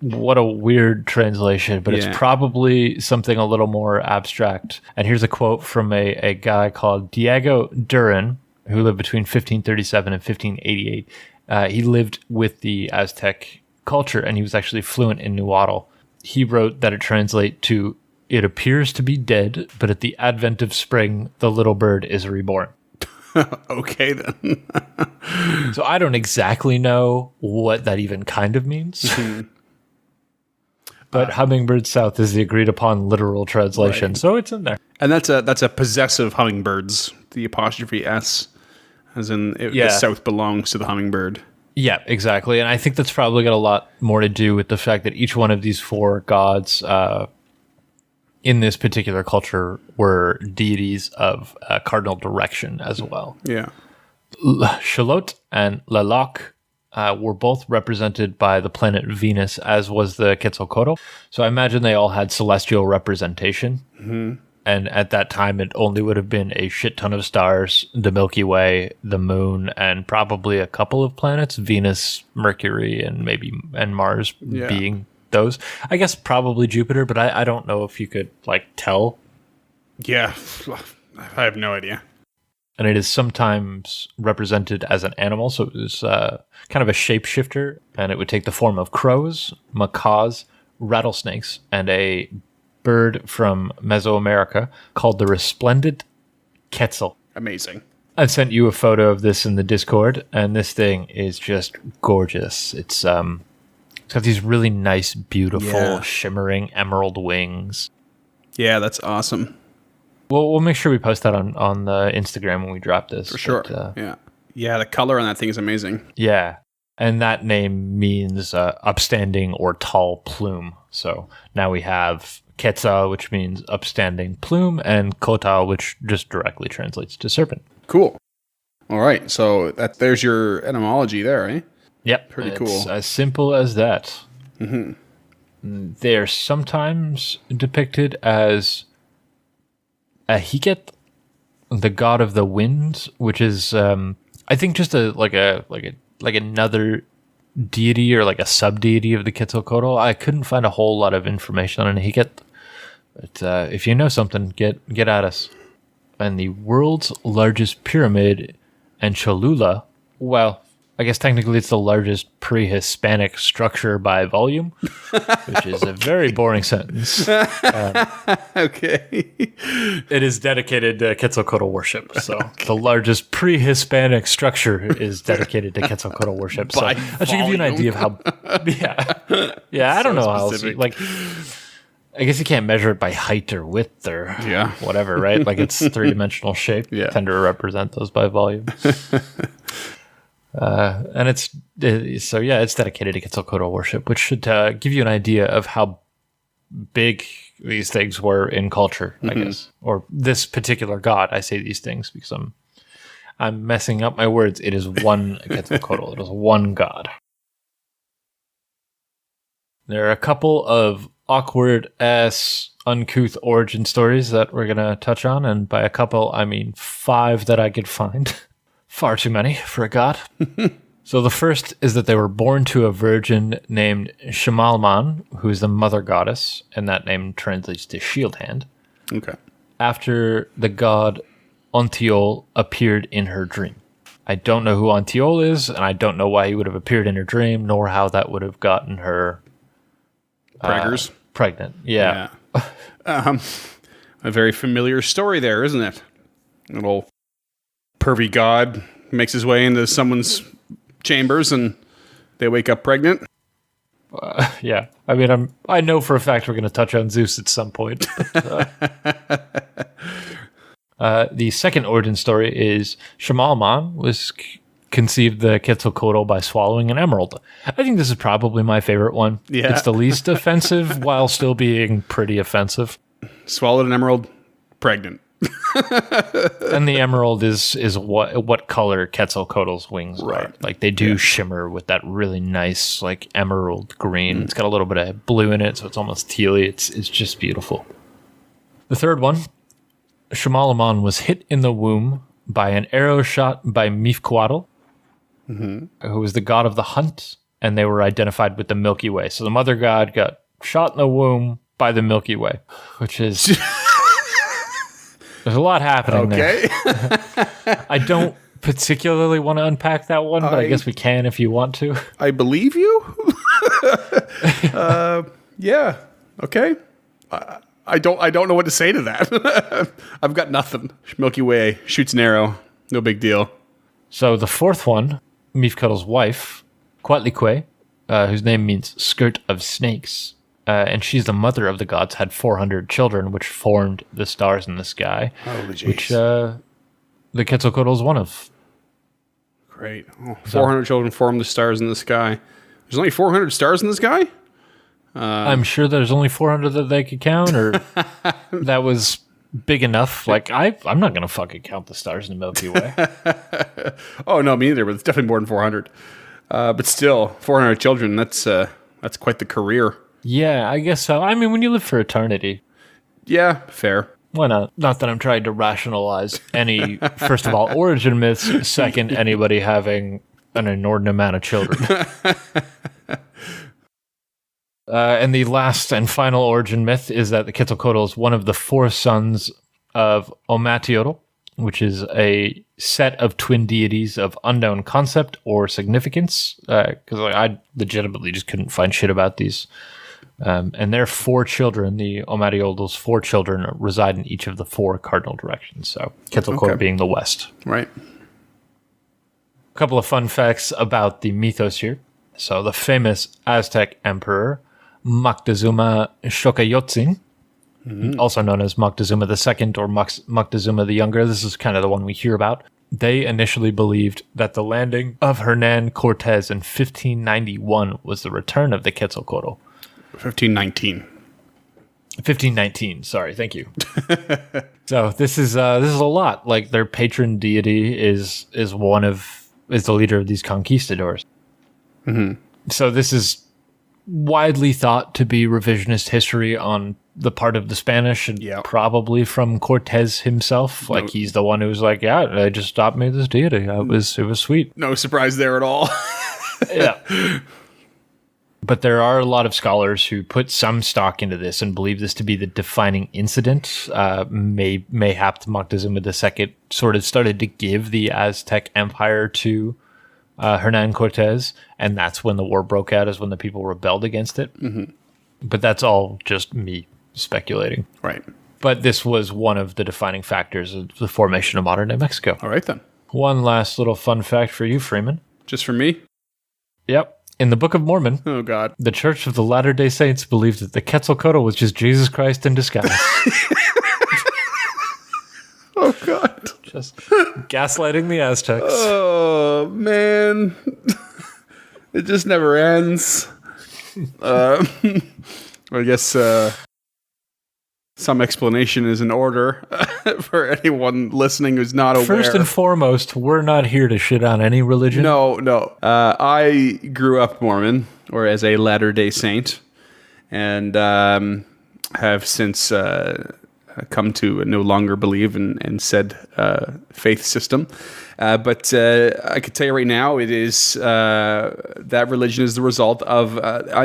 what a weird translation, but it's probably something a little more abstract. And here's a quote from a guy called Diego Duran, who lived between 1537 and 1588. He lived with the Aztec culture, and he was actually fluent in Nuatl. He wrote that it translates to, "It appears to be dead, but at the advent of spring, the little bird is reborn." Okay, then. So I don't exactly know what that even kind of means. But hummingbird south is the agreed upon literal translation, so it's in there. And that's a possessive hummingbirds, the apostrophe S. as in the south belongs to the hummingbird. Yeah, exactly. And I think that's probably got a lot more to do with the fact that each one of these four gods in this particular culture were deities of cardinal direction as well. Yeah. Shalot and Lalok were both represented by the planet Venus, as was the Quetzalcoatl. So I imagine they all had celestial representation. Mm-hmm. And at that time, it only would have been a shit ton of stars, the Milky Way, the moon, and probably a couple of planets, Venus, Mercury, and Mars being those. I guess probably Jupiter, but I don't know if you could tell. Yeah, I have no idea. And it is sometimes represented as an animal, so it was kind of a shapeshifter, and it would take the form of crows, macaws, rattlesnakes, and a bird from Mesoamerica called the resplendent Quetzal. Amazing. I sent you a photo of this in the Discord, and this thing is just gorgeous. It's got these really nice, beautiful, shimmering emerald wings. Yeah, that's awesome. We'll make sure we post that on the Instagram when we drop this. For sure. Yeah, the color on that thing is amazing. Yeah. And that name means upstanding or tall plume. So now we have Quetzal, which means upstanding plume, and Couatl, which just directly translates to serpent. Cool. All right. So there's your etymology there, eh? Yep. Pretty cool. It's as simple as that. Mm-hmm. They're sometimes depicted as Ahiket, the god of the winds, which is I think just another deity or a sub-deity of the Quetzalcoatl. I couldn't find a whole lot of information on Ahiket, but if you know something, get at us. And the world's largest pyramid in Cholula, well, I guess technically it's the largest pre-Hispanic structure by volume, which is a very boring sentence. Okay. It is dedicated to Quetzalcoatl worship. So the largest pre-Hispanic structure is dedicated to Quetzalcoatl worship. So that should give you an idea of how... Yeah, I don't know how else... I guess you can't measure it by height or width or whatever, right? It's three-dimensional shape. Yeah. Tend to represent those by volume. And it's dedicated to Quetzalcoatl worship, which should give you an idea of how big these things were in culture, I guess, or this particular god. I say these things because I'm messing up my words. It is one Quetzalcoatl. It is one god. There are a couple of awkward-ass, uncouth origin stories that we're going to touch on, and by a couple, I mean 5 that I could find. Far too many for a god. So the first is that they were born to a virgin named Shamalman, who is the mother goddess, and that name translates to shield hand. Okay. After the god Ontiol appeared in her dream. I don't know who Ontiol is, and I don't know why he would have appeared in her dream, nor how that would have gotten her pregnant. Yeah. A very familiar story there, isn't it? Little pervy god makes his way into someone's chambers and they wake up pregnant. Yeah. I mean, I know for a fact we're going to touch on Zeus at some point. The second origin story is Shamalman was conceived the Quetzalcoatl by swallowing an emerald. I think this is probably my favorite one. Yeah. It's the least offensive while still being pretty offensive. Swallowed an emerald, pregnant. And the emerald is what color Quetzalcoatl's wings are. They do shimmer with that really nice emerald green. It's got a little bit of blue in it, so it's almost tealy. It's just beautiful. The third one, Shamalman was hit in the womb by an arrow shot by Couatl, who was the god of the hunt, and they were identified with the Milky Way. So the mother god got shot in the womb by the Milky Way, which is... There's a lot happening there. I don't particularly want to unpack that one, but I guess we can if you want to. I believe you. Yeah. Okay. I don't know what to say to that. I've got nothing. Milky Way shoots an arrow. No big deal. So the fourth one, Mifkatl's wife, Quetzalcoatl, whose name means skirt of snakes, and she's the mother of the gods, had 400 children, which formed the stars in the sky. Holy jeez. Which the Quetzalcoatl is one of. Great. Oh, 400 children form the stars in the sky. There's only 400 stars in the sky? I'm sure there's only 400 that they could count, or that was big enough. Like, I'm not going to fucking count the stars in the Milky Way. Oh, no, me neither, but it's definitely more than 400. But still, 400 children, that's quite the career. Yeah, I guess so. I mean, when you live for eternity. Yeah, fair. Why not? Not that I'm trying to rationalize any, first of all, origin myths. Second, anybody having an inordinate amount of children. And the last and final origin myth is that the Quetzalcoatl is one of the 4 sons of Omatteotl, which is a set of twin deities of unknown concept or significance. Because I legitimately just couldn't find shit about these. And their 4 children, the Omatteotl's 4 children, reside in each of the 4 cardinal directions. So Quetzalcoatl being the west. Right. A couple of fun facts about the mythos here. So the famous Aztec emperor Moctezuma Xocoyotzin, also known as Moctezuma II or Moctezuma the Younger, this is kind of the one we hear about. They initially believed that the landing of Hernan Cortez in 1591 was the return of the Quetzalcoatl. 1519. 1519. Sorry, thank you. So this is a lot. Like, their patron deity is the leader of these conquistadors. Mm-hmm. So this is widely thought to be revisionist history on the part of the Spanish, and probably from Cortez himself. Like, he's the one who was like, "Yeah, I just stopped me this deity. It was sweet." No surprise there at all. Yeah. But there are a lot of scholars who put some stock into this and believe this to be the defining incident. Mayhap Moctezuma II sort of started to give the Aztec Empire to Hernan Cortez, and that's when the war broke out, is when the people rebelled against it. Mm-hmm. But that's all just me speculating. Right. But this was one of the defining factors of the formation of modern-day Mexico. All right, then. One last little fun fact for you, Freeman. Just for me? Yep. In the Book of Mormon, oh God, the Church of the Latter-day Saints believed that the Quetzalcoatl was just Jesus Christ in disguise. Oh God. Just gaslighting the Aztecs. Oh, man. It just never ends. I guess some explanation is in order for anyone listening who's not aware. First and foremost, we're not here to shit on any religion. No. I grew up Mormon, or as a Latter-day Saint, and have since come to no longer believe in said faith system. But I could tell you right now, it is that religion is the result of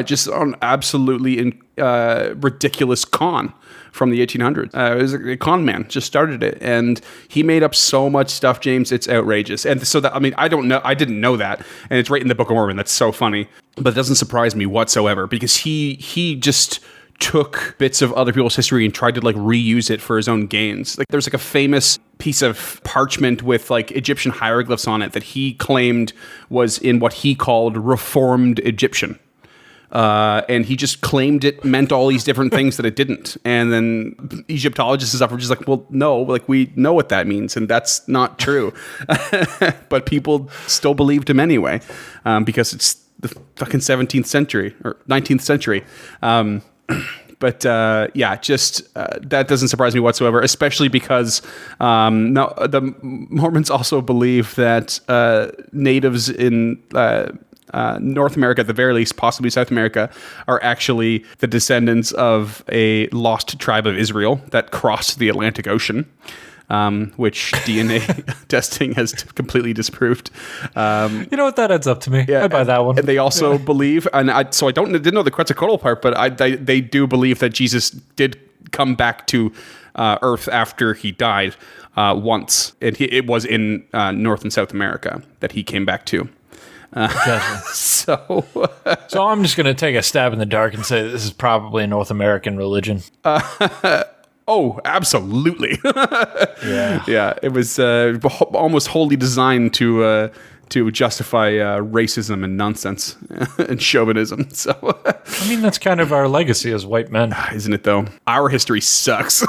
just an absolutely ridiculous con from the 1800s. It was a con man, just started it, and he made up so much stuff, James, it's outrageous. And so that, I mean, I didn't know that, and it's right in the Book of Mormon. That's so funny, but it doesn't surprise me whatsoever, because he just took bits of other people's history and tried to like reuse it for his own gains. Like, there's like a famous piece of parchment with like Egyptian hieroglyphs on it that he claimed was in what he called Reformed Egyptian. And he just claimed it meant all these different things that it didn't. And then Egyptologists and stuff were just like, well, no, like, we know what that means, and that's not true. But people still believed him anyway, because it's the fucking 17th century or 19th century. But that doesn't surprise me whatsoever, especially because the Mormons also believe that natives in North America, at the very least, possibly South America, are actually the descendants of a lost tribe of Israel that crossed the Atlantic Ocean, which DNA testing has completely disproved. You know what? That adds up to me. Yeah, I buy that one. And they also believe, and I didn't know the Quetzalcoatl part, but they do believe that Jesus did come back to Earth after he died once, and it was in North and South America that he came back to. So I'm just going to take a stab in the dark and say this is probably a North American religion. Oh, absolutely. Yeah. It was almost wholly designed to justify racism and nonsense and chauvinism. So, I mean, that's kind of our legacy as white men, isn't it? Though our history sucks.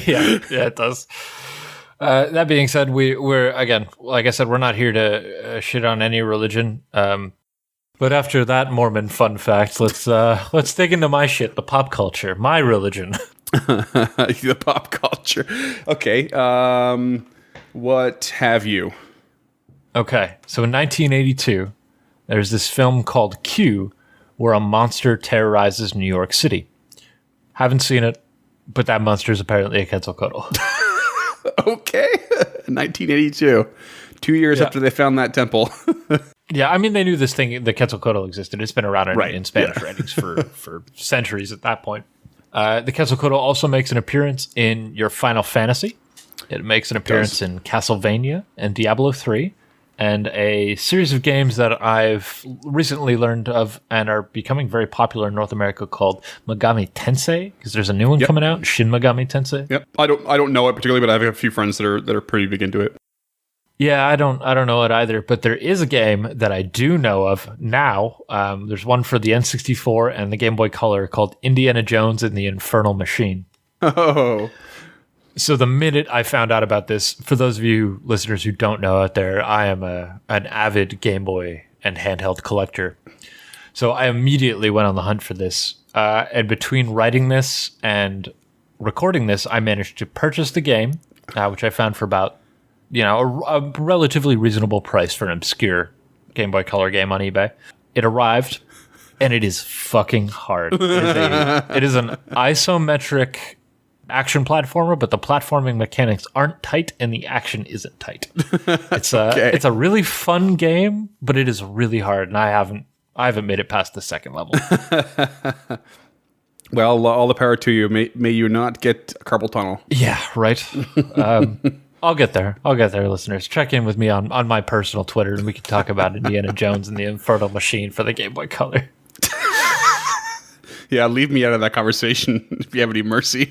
yeah, it does. That being said, we're again, like I said, we're not here to shit on any religion. But after that Mormon fun fact, let's dig into my shit, the pop culture, my religion. The pop culture. Okay. What have you? Okay, so in 1982, there's this film called Q, where a monster terrorizes New York City. Haven't seen it, but that monster is apparently a Quetzalcoatl. Okay. 1982. 2 years after they found that temple. Yeah, I mean, they knew this thing, the Quetzalcoatl existed. It's been around in Spanish writings for centuries at that point. The Quetzalcoatl also makes an appearance in your Final Fantasy. It makes an appearance in Castlevania and Diablo 3, and a series of games that I've recently learned of and are becoming very popular in North America called Megami Tensei, because there's a new one coming out, Shin Megami Tensei. Yep. I don't know it particularly, but I have a few friends that are pretty big into it. Yeah, I don't know it either, but there is a game that I do know of now. There's one for the N64 and the Game Boy Color called Indiana Jones and the Infernal Machine. Oh. So the minute I found out about this, for those of you listeners who don't know out there, I am an avid Game Boy and handheld collector. So I immediately went on the hunt for this. And between writing this and recording this, I managed to purchase the game, which I found for about, a relatively reasonable price for an obscure Game Boy Color game on eBay. It arrived, and it is fucking hard. It is an isometric action platformer, but the platforming mechanics aren't tight and the action isn't tight. It's it's a really fun game, but it is really hard, and I haven't made it past the second level. Well, all the power to you. May you not get a carpal tunnel. Yeah, right. I'll get there, listeners. Check in with me on my personal Twitter, and we can talk about Indiana Jones and the Infernal Machine for the Game Boy Color. Yeah, leave me out of that conversation if you have any mercy.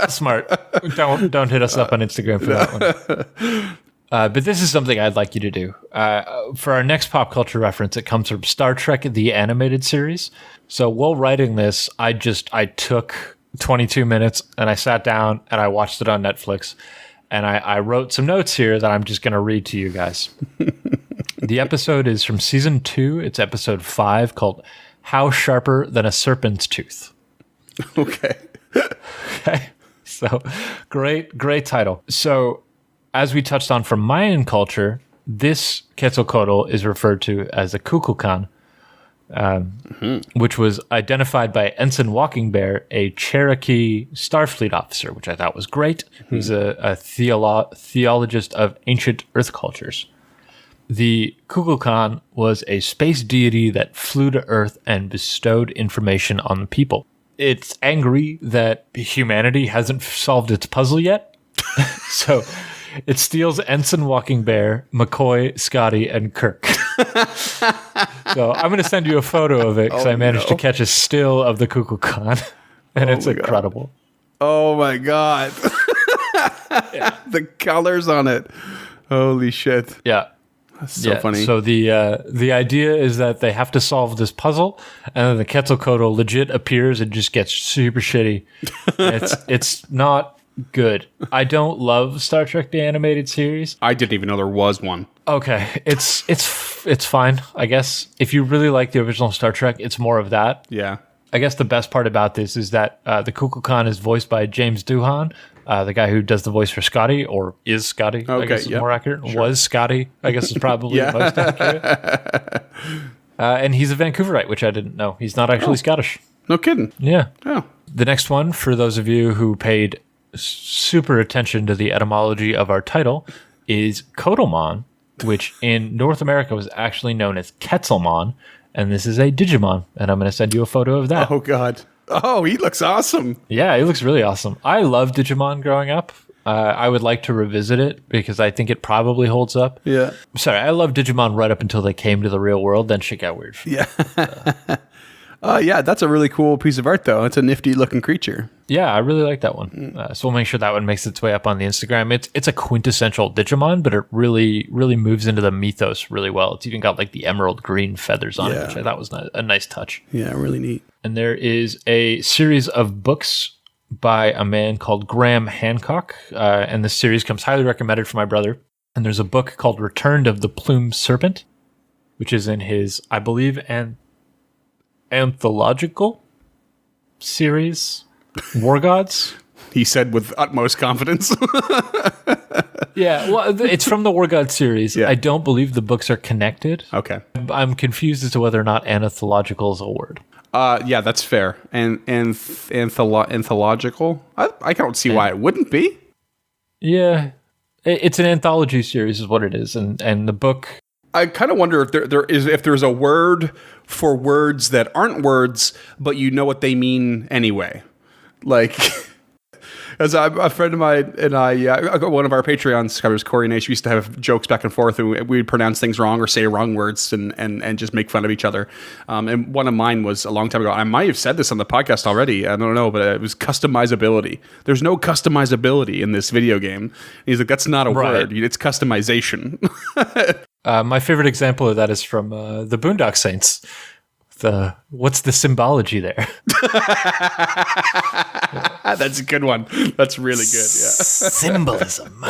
Smart. Don't hit us up on Instagram for that one. But this is something I'd like you to do. For our next pop culture reference, it comes from Star Trek, the animated series. So while writing this, I took 22 minutes and I sat down and I watched it on Netflix. And I wrote some notes here that I'm just going to read to you guys. The episode is from season 2. It's episode 5 called How Sharper Than a Serpent's Tooth. Okay. Okay. So great title. So as we touched on from Mayan culture, this Quetzalcoatl is referred to as a Kukulkan, which was identified by Ensign Walking Bear, a Cherokee Starfleet officer, which I thought was great. He's a theologist of ancient Earth cultures. The Kukulkan was a space deity that flew to Earth and bestowed information on the people. It's angry that humanity hasn't solved its puzzle yet. So it steals Ensign Walking Bear, McCoy, Scotty, and Kirk. So I'm going to send you a photo of it because I managed to catch a still of the Kukulkan, and it's incredible. Oh my God. Yeah. The colors on it. Holy shit. Yeah. That's so funny. So the idea is that they have to solve this puzzle, and then the Quetzalcoatl legit appears and just gets super shitty. It's not good. I don't love Star Trek the animated series. I didn't even know there was one. Okay, it's fine, I guess. If you really like the original Star Trek, it's more of that. Yeah. I guess the best part about this is that the Kukulkan is voiced by James Doohan, the guy who does the voice for Scotty, or is Scotty, I guess is more accurate. Sure. Was Scotty, I guess is probably the most accurate. And he's a Vancouverite, which I didn't know. He's not actually Scottish. No kidding. Yeah. Oh. The next one, for those of you who paid super attention to the etymology of our title, is Kotalmon, which in North America was actually known as Quetzalmon, and this is a Digimon, and I'm going to send you a photo of that. Oh, God. Oh, he looks awesome. Yeah, he looks really awesome. I loved Digimon growing up. I would like to revisit it because I think it probably holds up. Yeah. Sorry, I loved Digimon right up until they came to the real world. Then shit got weird. Yeah. Yeah, that's a really cool piece of art, though. It's a nifty-looking creature. Yeah, I really like that one. So we'll make sure that one makes its way up on the Instagram. It's a quintessential Digimon, but it really moves into the mythos really well. It's even got like the emerald green feathers on it, which I thought was a nice touch. Yeah, really neat. And there is a series of books by a man called Graham Hancock, and this series comes highly recommended from my brother. And there's a book called Return of the Plumed Serpent, which is in his, I believe, anthological series, War Gods. He said with utmost confidence. Yeah, well, it's from the War Gods series. Yeah. I don't believe the books are connected. Okay. I'm confused as to whether or not anthological is a word. Yeah, that's fair. And anthological? I don't see why it wouldn't be. Yeah, it's an anthology series is what it is. And the book... I kind of wonder if there's a word for words that aren't words, but you know what they mean anyway. Like... As a friend of mine and one of our Patreon subscribers, Corey and Ace, we used to have jokes back and forth, and we'd pronounce things wrong or say wrong words and just make fun of each other. And one of mine was a long time ago. I might have said this on the podcast already. I don't know, but it was customizability. There's no customizability in this video game. And he's like, that's not a word. It's customization. My favorite example of that is from the Boondock Saints. What's the symbology there? That's a good one. That's really good. Yeah. Symbolism.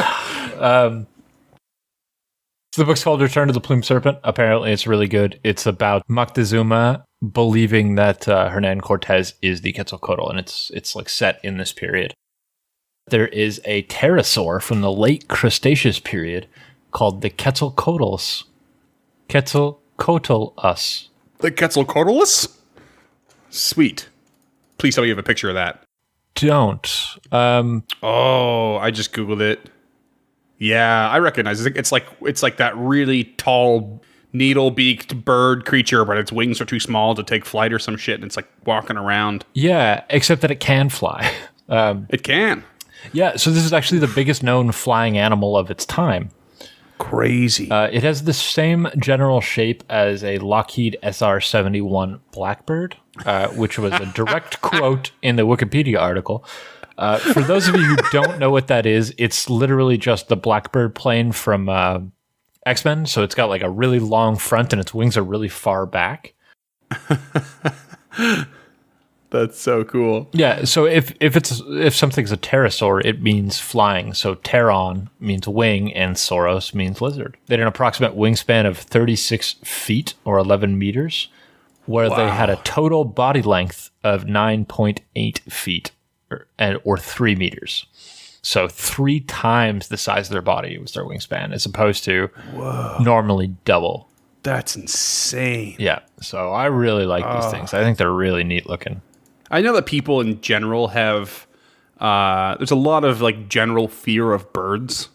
So the book's called Return to the Plumed Serpent. Apparently, it's really good. It's about Moctezuma believing that Hernan Cortez is the Quetzalcoatl, and it's like set in this period. There is a pterosaur from the late Cretaceous period called the Quetzalcoatlus. Quetzalcoatlus. The Quetzalcoatlus? Sweet. Please tell me you have a picture of that. Don't. I just Googled it. Yeah, I recognize it. It's like that really tall, needle-beaked bird creature, but its wings are too small to take flight or some shit, and it's like walking around. Yeah, except that it can fly. It can. Yeah, so this is actually the biggest known flying animal of its time. Crazy. It has the same general shape as a Lockheed SR-71 Blackbird, which was a direct quote in the Wikipedia article. For those of you who don't know what that is, it's literally just the Blackbird plane from X-Men. So it's got like a really long front and its wings are really far back. That's so cool. Yeah, so if something's a pterosaur, it means flying. So pteron means wing, and sauros means lizard. They had an approximate wingspan of 36 feet or 11 meters, where they had a total body length of 9.8 feet or 3 meters. So 3 times the size of their body was their wingspan, as opposed to normally double. That's insane. Yeah, so I really like these things. I think they're really neat looking. I know that people in general have, there's a lot of like general fear of birds.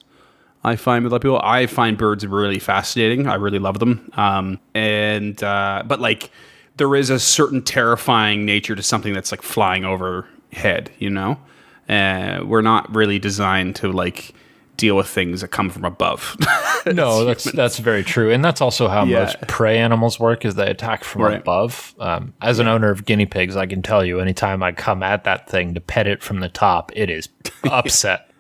I find with a lot of people, I find birds really fascinating. I really love them. But like there is a certain terrifying nature to something that's like flying overhead, you know? We're not really designed to like deal with things that come from above. No, that's very true. And that's also how most prey animals work, is they attack from above. As an owner of guinea pigs, I can tell you, anytime I come at that thing to pet it from the top, it is upset.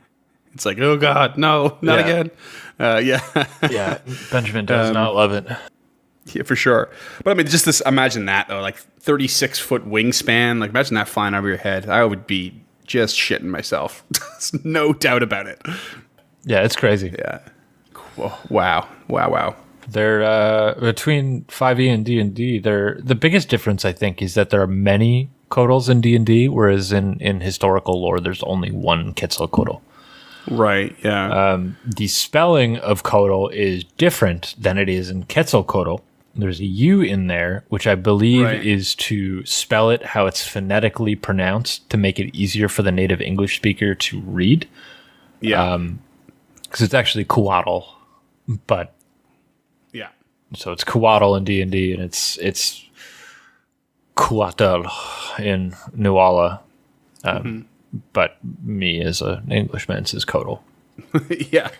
It's like, oh God, no, not again. Yeah, Benjamin does not love it. Yeah, for sure. But I mean, just this, imagine that though, like 36-foot wingspan. Like imagine that flying over your head. I would be just shitting myself. There's no doubt about it. Yeah, it's crazy. Yeah. Wow. They're between 5e and D&D. The biggest difference, I think, is that there are many Couatls in D&D, whereas in historical lore, there's only one Quetzalcoatl. Right. Yeah. The spelling of Couatl is different than it is in Quetzalcoatl. There's a U in there, which I believe is to spell it how it's phonetically pronounced to make it easier for the native English speaker to read. Yeah. Because it's actually Couatl, but yeah, so it's Couatl in D&D, and it's Couatl in Nuala. But me as an Englishman says Couatl. Yeah,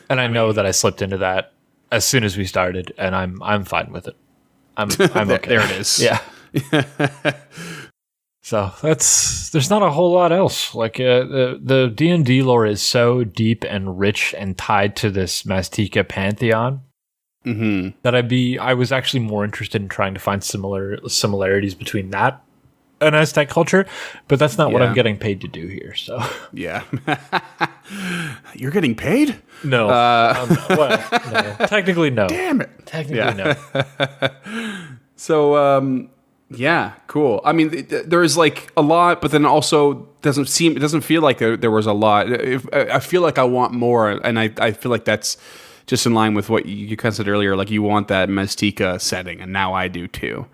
and I know that I slipped into that as soon as we started, and I'm fine with it. I'm okay. There it is. Yeah. So there's not a whole lot else. Like the D&D lore is so deep and rich and tied to this Mazteca pantheon that I was actually more interested in trying to find similarities between that an Aztec culture, but that's not what Yeah. I'm getting paid to do here. So Yeah. You're getting paid? no, no. Technically no. Damn it. Technically no. So, yeah, cool. I mean, there is like a lot, but then also it doesn't feel like there was a lot. I feel like I want more, and I feel like that's just in line with what you kind of said earlier. Like you want that Meztica setting, and now I do too.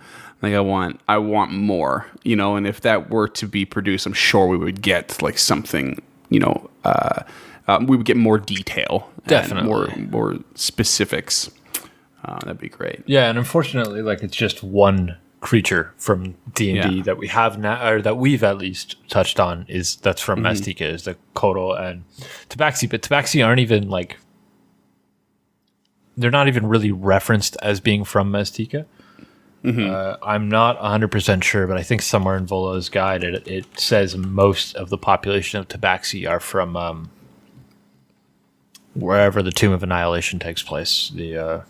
Like I want more, and if that were to be produced, I'm sure we would get like something, we would get more detail, Definitely. and more specifics. That'd be great. Yeah, and unfortunately, like it's just one creature from D&D Yeah. that we have now, or that we've at least touched on, that's from Meztica, is the Couatl and Tabaxi. But Tabaxi aren't even like, they're not even really referenced as being from Meztica. I'm not 100% sure, but I think somewhere in Volo's guide it says most of the population of Tabaxi are from wherever the Tomb of Annihilation takes place. The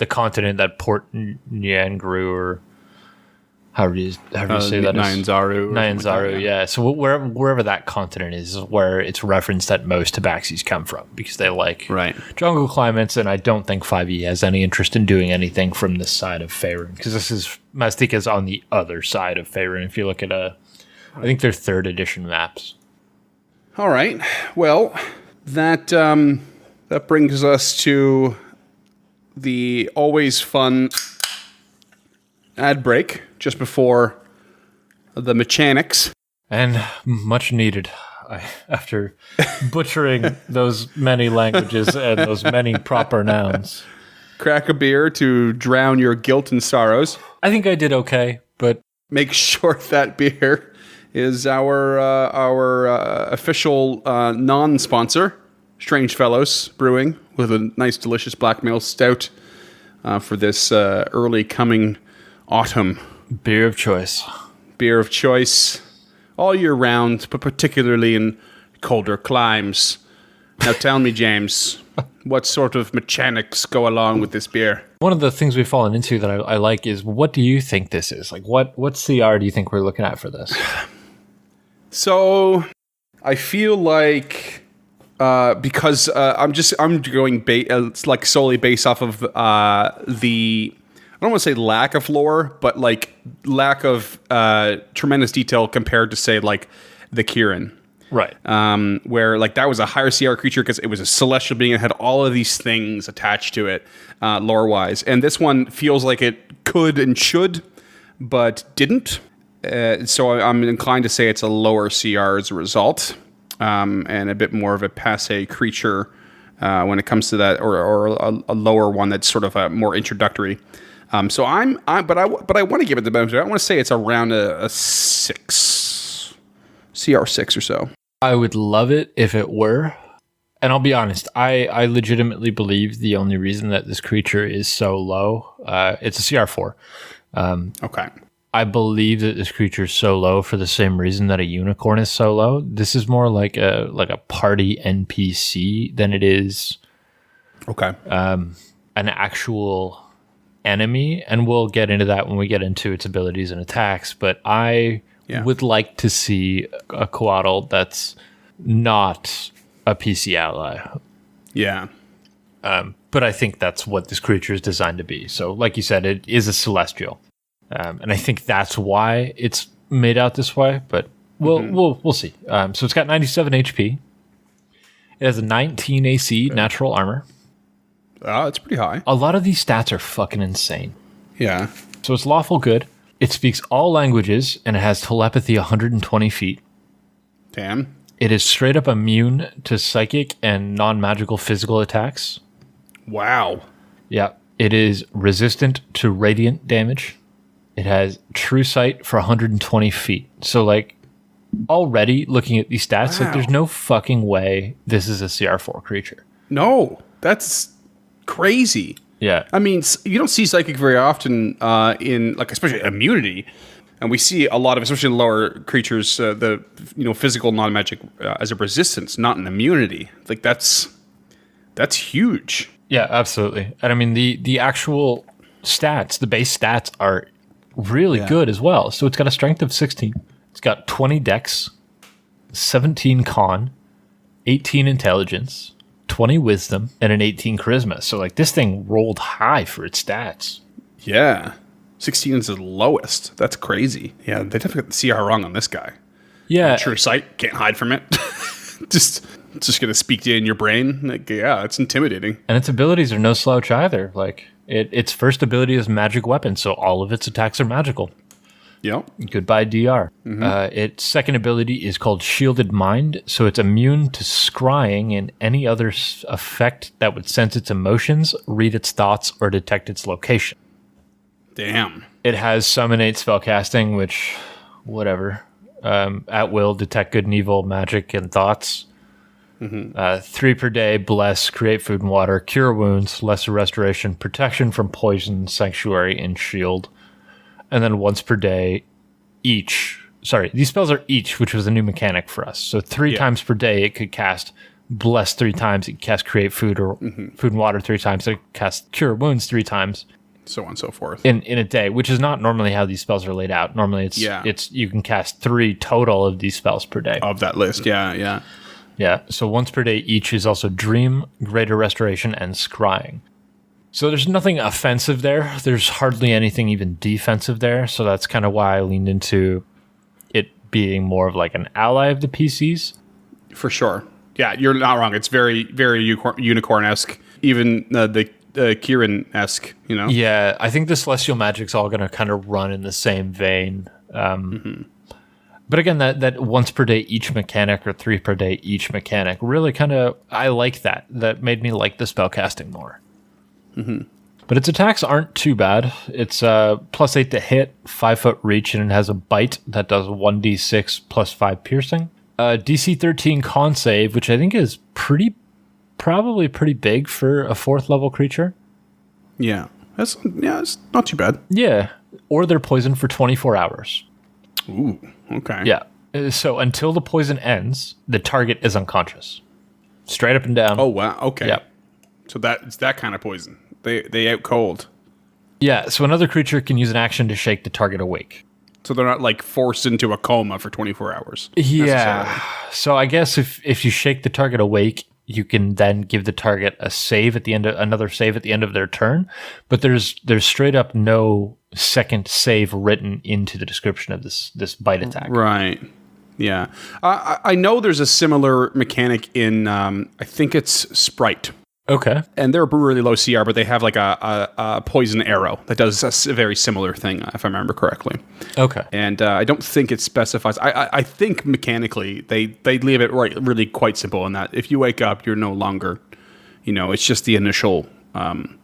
continent that Port Nyangru, or how do you say that? Nyanzaru. Nyanzaru, yeah. So wherever that continent is where it's referenced that most Tabaxis come from, because they like jungle climates, and I don't think 5e has any interest in doing anything from this side of Faerun, because Meztica's on the other side of Faerun. If you look at I think they're 3rd edition maps. All right. Well, that brings us to the always fun ad break just before the mechanics. And much needed. After butchering those many languages and those many proper nouns. Crack a beer to drown your guilt and sorrows. I think I did okay, but make sure that beer is our official non-sponsor, Strange Fellows Brewing, with a nice, delicious Blackmail Stout for this early coming autumn. Beer of choice. Beer of choice all year round, but particularly in colder climes. Now tell me, James, what sort of mechanics go along with this beer? One of the things we've fallen into that I like is, what do you think this is? Like, what CR do you think we're looking at for this? So, I feel like because I'm going like solely based off of I don't want to say lack of lore, but like lack of tremendous detail compared to say like the Kirin. Right. Where like that was a higher CR creature because it was a celestial being and had all of these things attached to it lore-wise. And this one feels like it could and should, but didn't. So I'm inclined to say it's a lower CR as a result, and a bit more of a passe creature when it comes to that, or a lower one that's sort of a more introductory. So but I want to give it the benefit. I want to say it's around a 6, CR6 or so. I would love it if it were. And I'll be honest, I legitimately believe the only reason that this creature is so low, it's a CR4. Okay. I believe that this creature is so low for the same reason that a unicorn is so low. This is more like a party NPC than it is an actual enemy. And we'll get into that when we get into its abilities and attacks. But I would like to see a Couatl that's not a PC ally. Yeah. But I think that's what this creature is designed to be. So like you said, it is a celestial. And I think that's why it's made out this way, but we'll see. So it's got 97 HP. It has a 19 AC natural armor. Oh, it's pretty high. A lot of these stats are fucking insane. Yeah. So it's lawful good. It speaks all languages, and it has telepathy 120 feet. Damn. It is straight up immune to psychic and non-magical physical attacks. Wow. Yeah. It is resistant to radiant damage. It has true sight for 120 feet. So, like, already looking at these stats, like, there's no fucking way this is a CR4 creature. No, that's crazy. Yeah. I mean, you don't see psychic very often in, like, especially immunity. And we see a lot of, especially in lower creatures, the physical non-magic as a resistance, not an immunity. Like, that's huge. Yeah, absolutely. And I mean, the actual stats, the base stats are really good as well. So it's got a strength of 16. It's got 20 dex, 17 con, 18 intelligence, 20 wisdom, and an 18 charisma. So like this thing rolled high for its stats. Yeah. 16 is the lowest. That's crazy. Yeah, they definitely got the CR wrong on this guy. Yeah. True sight, can't hide from it. It's just going to speak to you in your brain. Like, yeah, it's intimidating. And its abilities are no slouch either. Like its first ability is magic weapon, so all of its attacks are magical. Yep. Goodbye, DR. Its second ability is called Shielded Mind, so it's immune to scrying and any other effect that would sense its emotions, read its thoughts, or detect its location. Damn. It has Summonate spellcasting, which, whatever. At will, detect good and evil, magic, and thoughts. 3 per day, bless, create food and water, cure wounds, lesser restoration, protection from poison, sanctuary, and shield. And then once per day, each. Sorry, these spells are each, which was a new mechanic for us. So 3 times per day, it could cast bless 3 times, it could cast create food or food and water 3 times, it could cast cure wounds 3 times. So on and so forth. In a day, which is not normally how these spells are laid out. Normally it's you can cast 3 total of these spells per day. Of that list, yeah. Yeah, so once per day each is also Dream, Greater Restoration, and Scrying. So there's nothing offensive there. There's hardly anything even defensive there. So that's kind of why I leaned into it being more of like an ally of the PCs. For sure. Yeah, you're not wrong. It's very, very unicorn-esque. Even the Kieran-esque, you know? Yeah, I think the Celestial Magic's all going to kind of run in the same vein. But again, that once per day each mechanic or 3 per day each mechanic really kind of, I like that. That made me like the spellcasting more. But its attacks aren't too bad. It's +8 to hit, 5 foot reach, and it has a bite that does 1d6 plus 5 piercing. DC 13 con save, which I think is probably pretty big for a 4th level creature. Yeah. It's not too bad. Yeah. Or they're poisoned for 24 hours. Ooh, okay. Yeah. So until the poison ends, the target is unconscious. Straight up and down. Oh, wow. Okay. Yeah. So it's that kind of poison. They out cold. Yeah, so another creature can use an action to shake the target awake. So they're not like forced into a coma for 24 hours. Yeah. So I guess if you shake the target awake, you can then give the target a save at the end of another save at the end of their turn. But there's straight up no second save written into the description of this bite attack. Right. Yeah. I know there's a similar mechanic in I think it's Sprite. Okay. And they're a brewery low CR, but they have like a poison arrow that does a very similar thing, if I remember correctly. Okay. And I don't think it specifies. I think mechanically they leave it really quite simple in that if you wake up, you're no longer, it's just the initial, and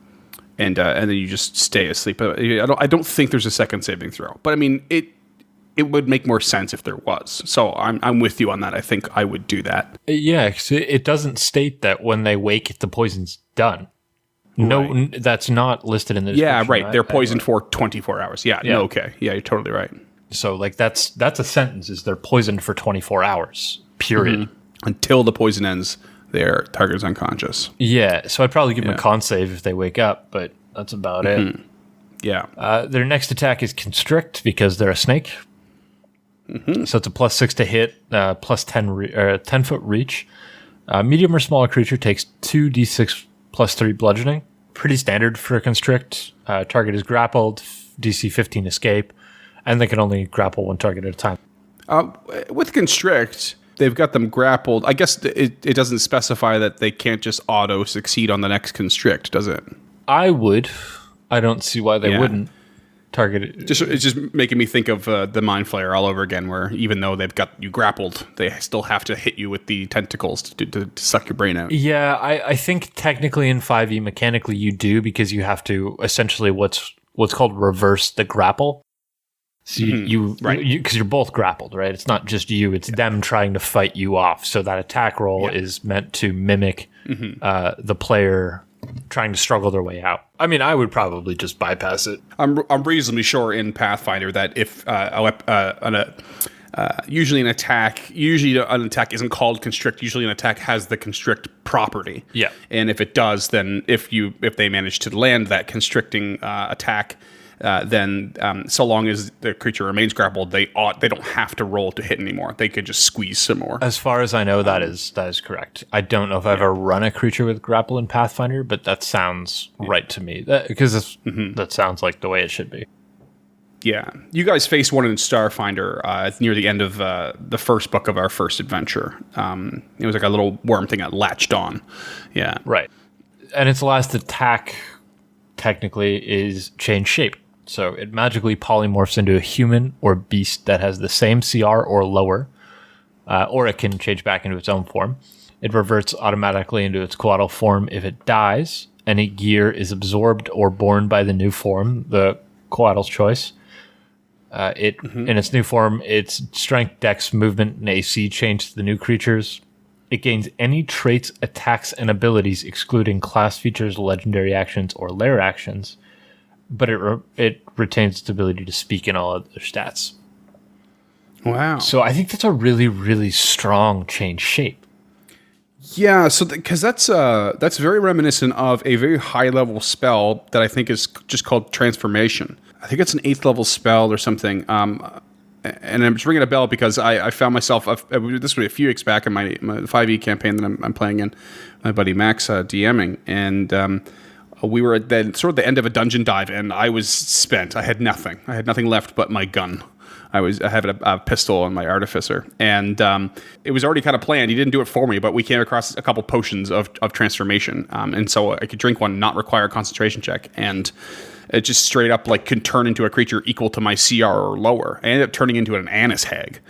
then you just stay asleep. I don't think there's a second saving throw. But I mean, it would make more sense if there was. So I'm with you on that. I think I would do that. Yeah, 'cause it doesn't state that when they wake, the poison's done. No, that's not listed in the description. Yeah, right. They're poisoned for 24 hours. Yeah, no, okay. Yeah, you're totally right. So like that's a sentence, is they're poisoned for 24 hours, period. Mm-hmm. Until the poison ends, their target is unconscious. Yeah, so I'd probably give them a con save if they wake up, but that's about it. Yeah. Their next attack is Constrict because they're a snake. So it's a +6 to hit, plus 10 foot reach. Medium or smaller creature takes 2d6 plus 3 bludgeoning. Pretty standard for a Constrict. Target is grappled, DC 15 escape, and they can only grapple one target at a time. With Constrict, they've got them grappled. I guess it doesn't specify that they can't just auto succeed on the next Constrict, does it? I would. I don't see why they wouldn't. Target it. It's just making me think of the Mind Flayer all over again, where even though they've got you grappled, they still have to hit you with the tentacles to suck your brain out. Yeah, I think technically in 5e, mechanically you do, because you have to essentially what's called reverse the grapple. So because you're both grappled, right? It's not just you; it's them trying to fight you off. So that attack roll is meant to mimic the player trying to struggle their way out. I mean, I would probably just bypass it. I'm reasonably sure in Pathfinder that if usually an attack isn't called Constrict. Usually an attack has the Constrict property. Yeah. And if it does, then if they manage to land that constricting attack, then so long as the creature remains grappled, they don't have to roll to hit anymore. They could just squeeze some more. As far as I know, that is correct. I don't know if I've ever run a creature with grapple in Pathfinder, but that sounds right to me. Because that sounds like the way it should be. Yeah. You guys faced one in Starfinder near the end of the first book of our first adventure. It was like a little worm thing that latched on. Yeah. Right. And its last attack, technically, is change shape. So it magically polymorphs into a human or beast that has the same CR or lower, or it can change back into its own form. It reverts automatically into its Couatl form if it dies. Any gear is absorbed or borne by the new form, the Couatl's choice. In its new form, its strength, dex, movement, and AC change to the new creatures. It gains any traits, attacks, and abilities excluding class features, legendary actions, or lair actions, but it retains its ability to speak in all other stats. Wow. So I think that's a really, really strong change shape. Yeah, so because that's very reminiscent of a very high level spell that I think is just called Transformation. I think it's an 8th level spell or something. And I'm just ringing a bell because I found myself, this was a few weeks back in my 5e campaign that I'm playing in, my buddy Max DMing, and we were at the end of a dungeon dive, and I was spent. I had nothing. I had nothing left but my gun. I had a pistol and my artificer, and it was already kind of planned. He didn't do it for me, but we came across a couple potions of transformation, and so I could drink one, not require a concentration check, and it just straight up like can turn into a creature equal to my CR or lower. I ended up turning into an Annis hag,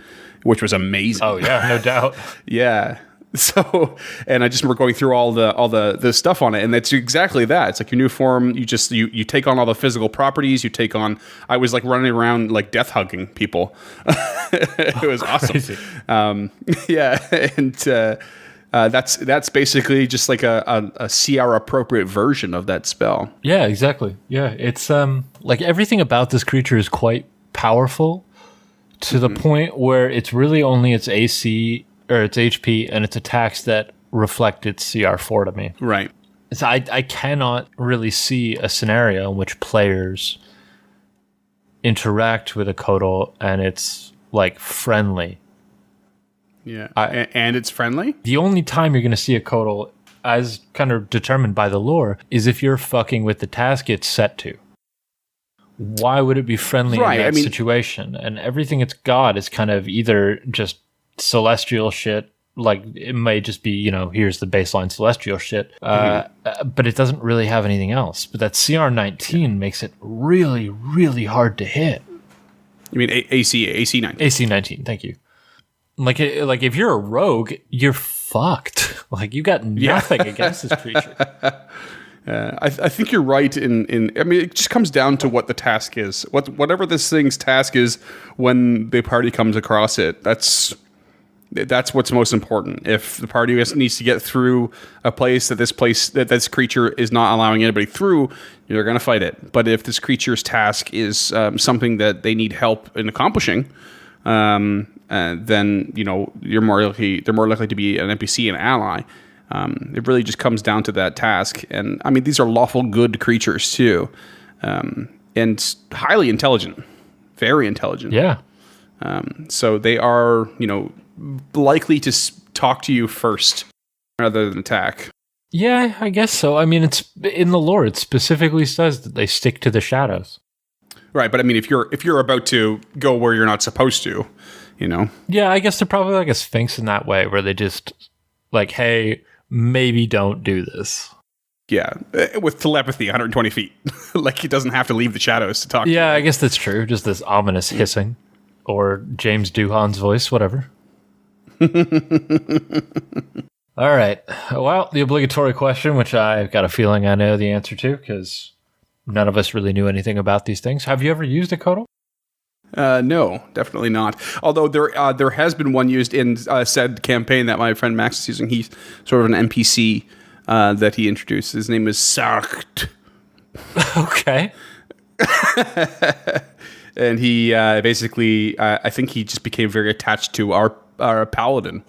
which was amazing. Oh yeah, no doubt. Yeah. So, and I just remember going through all the stuff on it, and it's exactly that. It's like your new form. You just you take on all the physical properties. You take on. I was like running around like death hugging people. It was awesome. Yeah, and that's basically just like a CR appropriate version of that spell. Yeah, exactly. Yeah, it's like everything about this creature is quite powerful to the point where it's really only its AC or its HP and its attacks that reflect its CR4 to me. Right. So I cannot really see a scenario in which players interact with a Couatl and it's like friendly. Yeah, and it's friendly? The only time you're going to see a Couatl, as kind of determined by the lore, is if you're fucking with the task it's set to. Why would it be friendly in that situation? And everything it's got is kind of either just celestial shit, like it may just be, here's the baseline celestial shit, but it doesn't really have anything else. But that CR19 makes it really, really hard to hit. You mean AC 19? AC 19, thank you. Like if you're a rogue, you're fucked. Like you got nothing against this creature. I think you're right it just comes down to what the task is. Whatever this thing's task is when the party comes across it, that's what's most important. If the party needs to get through a place that this creature is not allowing anybody through, you're going to fight it. But if this creature's task is something that they need help in accomplishing, then they're more likely to be an NPC, an ally. It really just comes down to that task, and I mean these are lawful good creatures too, and highly intelligent, very intelligent. Yeah. So they are likely to talk to you first rather than attack. Yeah, I guess so. I mean, it's in the lore. It specifically says that they stick to the shadows. Right, but I mean, if you're about to go where you're not supposed to, Yeah, I guess they're probably like a sphinx in that way, where they just like, hey, maybe don't do this. Yeah, with telepathy, 120 feet. Like he doesn't have to leave the shadows to talk to you. I guess that's true. Just this ominous hissing. Or James Doohan's voice, whatever. All right. Well, the obligatory question, which I've got a feeling I know the answer to, because none of us really knew anything about these things. Have you ever used a Couatl? No, definitely not. Although there has been one used in said campaign that my friend Max is using. He's sort of an NPC that he introduced. His name is Sarkt. Okay. And he basically, I think he just became very attached to our paladin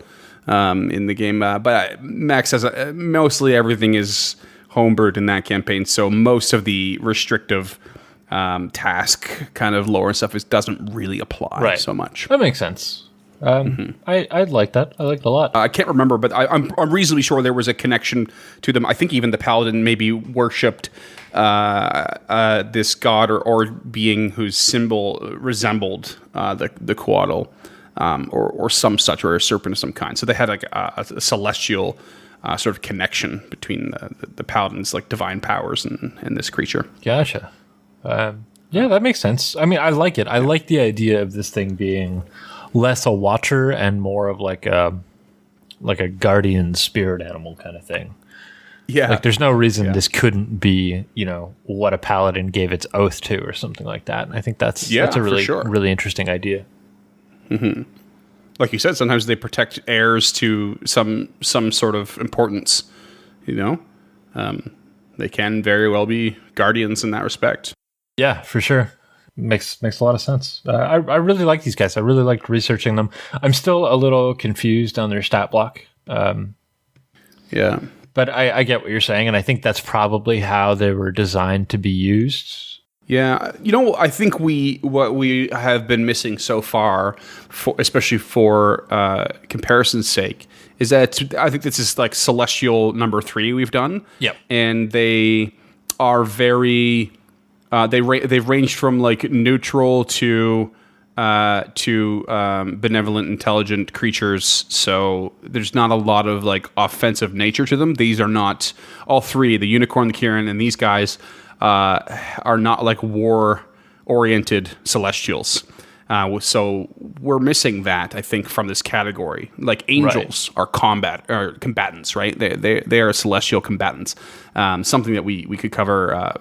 in the game. But Max has mostly everything is homebrewed in that campaign, so most of the restrictive task kind of lore and stuff doesn't really apply so much. That makes sense. I like that. I like it a lot. I can't remember, but I'm reasonably sure there was a connection to them. I think even the paladin maybe worshipped this god or being whose symbol resembled the Couatl, or some such, or a serpent of some kind. So they had like a celestial sort of connection between the paladin's like divine powers and this creature. Gotcha. Yeah, that makes sense. I mean, I like it. I like the idea of this thing being less a watcher and more of like a guardian spirit animal kind of thing. Yeah. Like there's no reason this couldn't be, what a paladin gave its oath to or something like that. And I think that's a really interesting idea. Mm-hmm. Like you said, sometimes they protect heirs to some sort of importance, they can very well be guardians in that respect. Yeah, for sure. Makes a lot of sense. I really like these guys. I really liked researching them. I'm still a little confused on their stat block. Yeah. But I get what you're saying, and I think that's probably how they were designed to be used. Yeah. I think what we have been missing so far, especially for comparison's sake, is that I think this is like Celestial number 3 we've done. Yep. And they are very... they've ranged from like neutral to benevolent, intelligent creatures. So there's not a lot of like offensive nature to them. These are not all three. The unicorn, the Kirin, and these guys are not like war-oriented celestials. So we're missing that, I think, from this category. Like angels are combatants, right? They are celestial combatants. Something that we could cover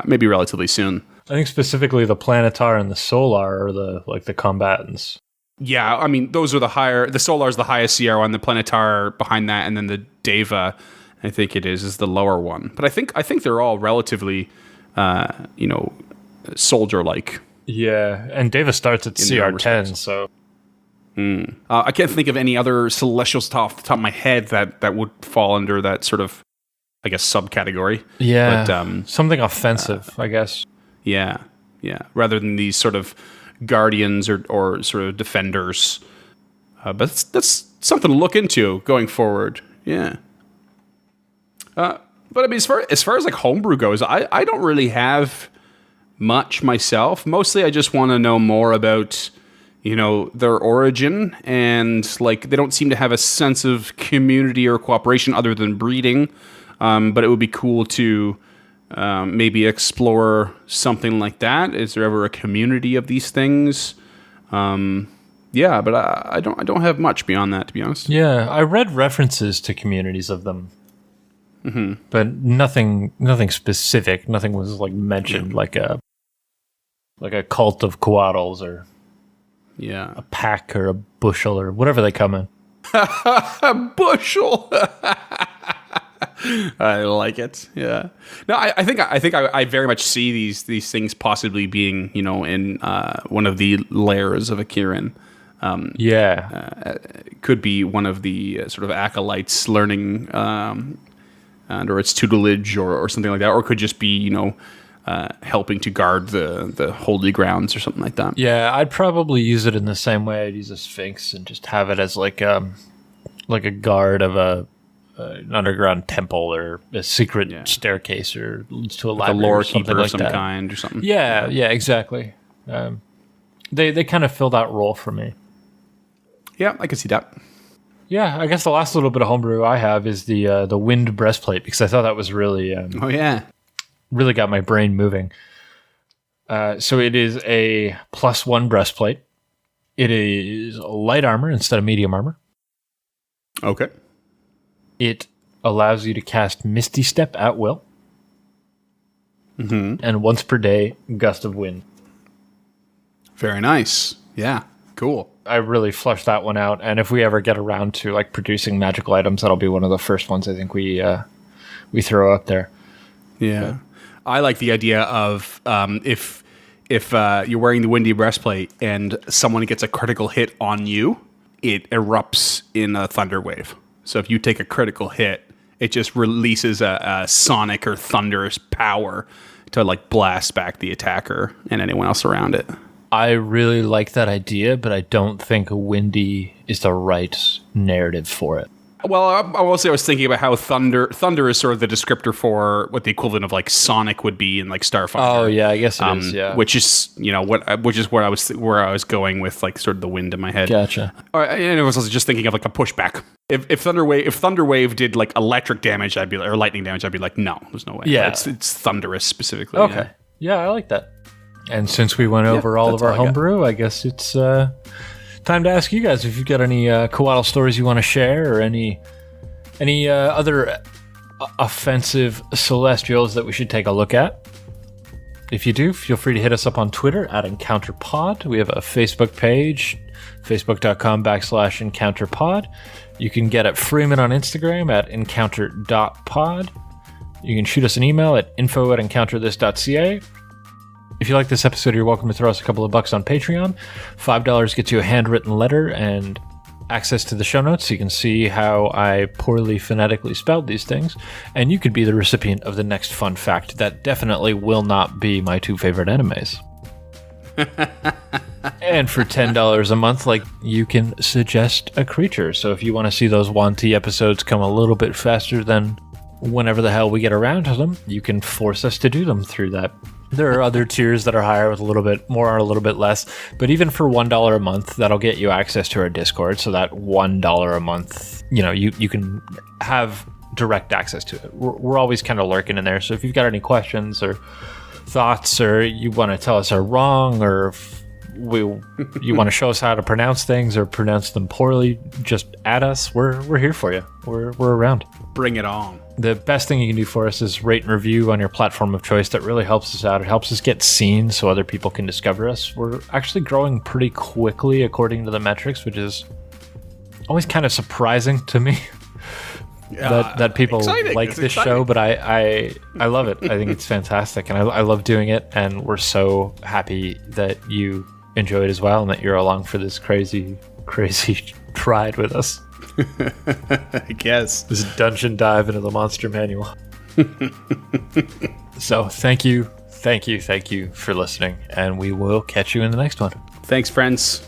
maybe relatively soon. I think specifically the Planetar and the Solar are the combatants. Yeah, I mean those are the higher. The Solar is the highest CR one. The Planetar behind that, and then the Deva, I think it is the lower one. But I think they're all relatively, soldier-like. Yeah, and Deva starts at CR10, so... I can't think of any other celestials off the top of my head that would fall under that sort of, I guess, subcategory. Yeah, but, something offensive, I guess. Yeah. Rather than these sort of guardians or sort of defenders. But that's something to look into going forward. Yeah. But I mean, as far as like homebrew goes, I don't really have much myself. Mostly I just want to know more about, their origin, and like they don't seem to have a sense of community or cooperation other than breeding. But it would be cool to maybe explore something like that. Is there ever a community of these things? Yeah, but I don't have much beyond that, to be honest. Yeah, I read references to communities of them. Mm-hmm. But nothing specific. Nothing was like mentioned, like a cult of Couatls or a pack or a bushel or whatever they come in. A bushel. I like it. Yeah. No, I think I very much see these things possibly being in one of the layers of a Kirin. Could be one of the sort of acolytes learning under its tutelage or something like that, or it could just be helping to guard the holy grounds or something like that. Yeah, I'd probably use it in the same way I'd use a Sphinx and just have it as like a guard of an underground temple or a secret staircase or leads to a library, a lore or something keeper like of some that. kind or something. Yeah, exactly. They kind of fill that role for me. Yeah, I can see that. Yeah, I guess the last little bit of homebrew I have is the wind breastplate, because I thought that was really really got my brain moving. So it is a +1 breastplate. It is light armor instead of medium armor. Okay. It allows you to cast Misty Step at will. Mm-hmm. And once per day, Gust of Wind. Very nice. Yeah, cool. I really flushed that one out, and if we ever get around to like producing magical items, that'll be one of the first ones I think we throw up there. Yeah. I like the idea of if you're wearing the windy breastplate and someone gets a critical hit on you, it erupts in a thunder wave. So if you take a critical hit, it just releases a sonic or thunderous power to like blast back the attacker and anyone else around it. I really like that idea, but I don't think windy is the right narrative for it. Well, I will say I was thinking about how thunder is sort of the descriptor for what the equivalent of like Sonic would be in like Starfighter. Oh yeah, I guess it is. Yeah, which is where I was going with like sort of the wind in my head. Gotcha. And I was also just thinking of like a pushback. If Thunderwave did like electric damage, I'd be or lightning damage, I'd be like, no, there's no way. Yeah, it's thunderous specifically. Okay, yeah, I like that. And since we went over all of our homebrew, I guess it's time to ask you guys if you've got any Couatl stories you want to share, or any other offensive celestials that we should take a look at. If you do, feel free to hit us up on Twitter at EncounterPod. We have a Facebook page, facebook.com/EncounterPod. You can get at Freeman on Instagram at encounter.pod. You can shoot us an email at info@encounterthis.ca. If you like this episode, you're welcome to throw us a couple of bucks on Patreon. $5 gets you a handwritten letter and access to the show notes so you can see how I poorly phonetically spelled these things. And you could be the recipient of the next fun fact that definitely will not be my 2 favorite animes. And for $10 a month, you can suggest a creature. So if you want to see those Wanty episodes come a little bit faster than whenever the hell we get around to them, you can force us to do them through that. There are other tiers that are higher with a little bit more or a little bit less, but even for $1 a month, that'll get you access to our Discord. So that $1 a month, you can have direct access to it. We're always kind of lurking in there. So if you've got any questions or thoughts, or you want to tell us are wrong, or if you want to show us how to pronounce things or pronounce them poorly, just add us. We're here for you. We're around. Bring it on. The best thing you can do for us is rate and review on your platform of choice. That really helps us out. It helps us get seen so other people can discover us. We're actually growing pretty quickly according to the metrics, which is always kind of surprising to me. That people like this show, but I love it. I think it's fantastic, and I love doing it, and we're so happy that you enjoy it as well, and that you're along for this crazy ride with us. I guess. This dungeon dive into the monster manual. So thank you for listening, and we will catch you in the next one. Thanks, friends.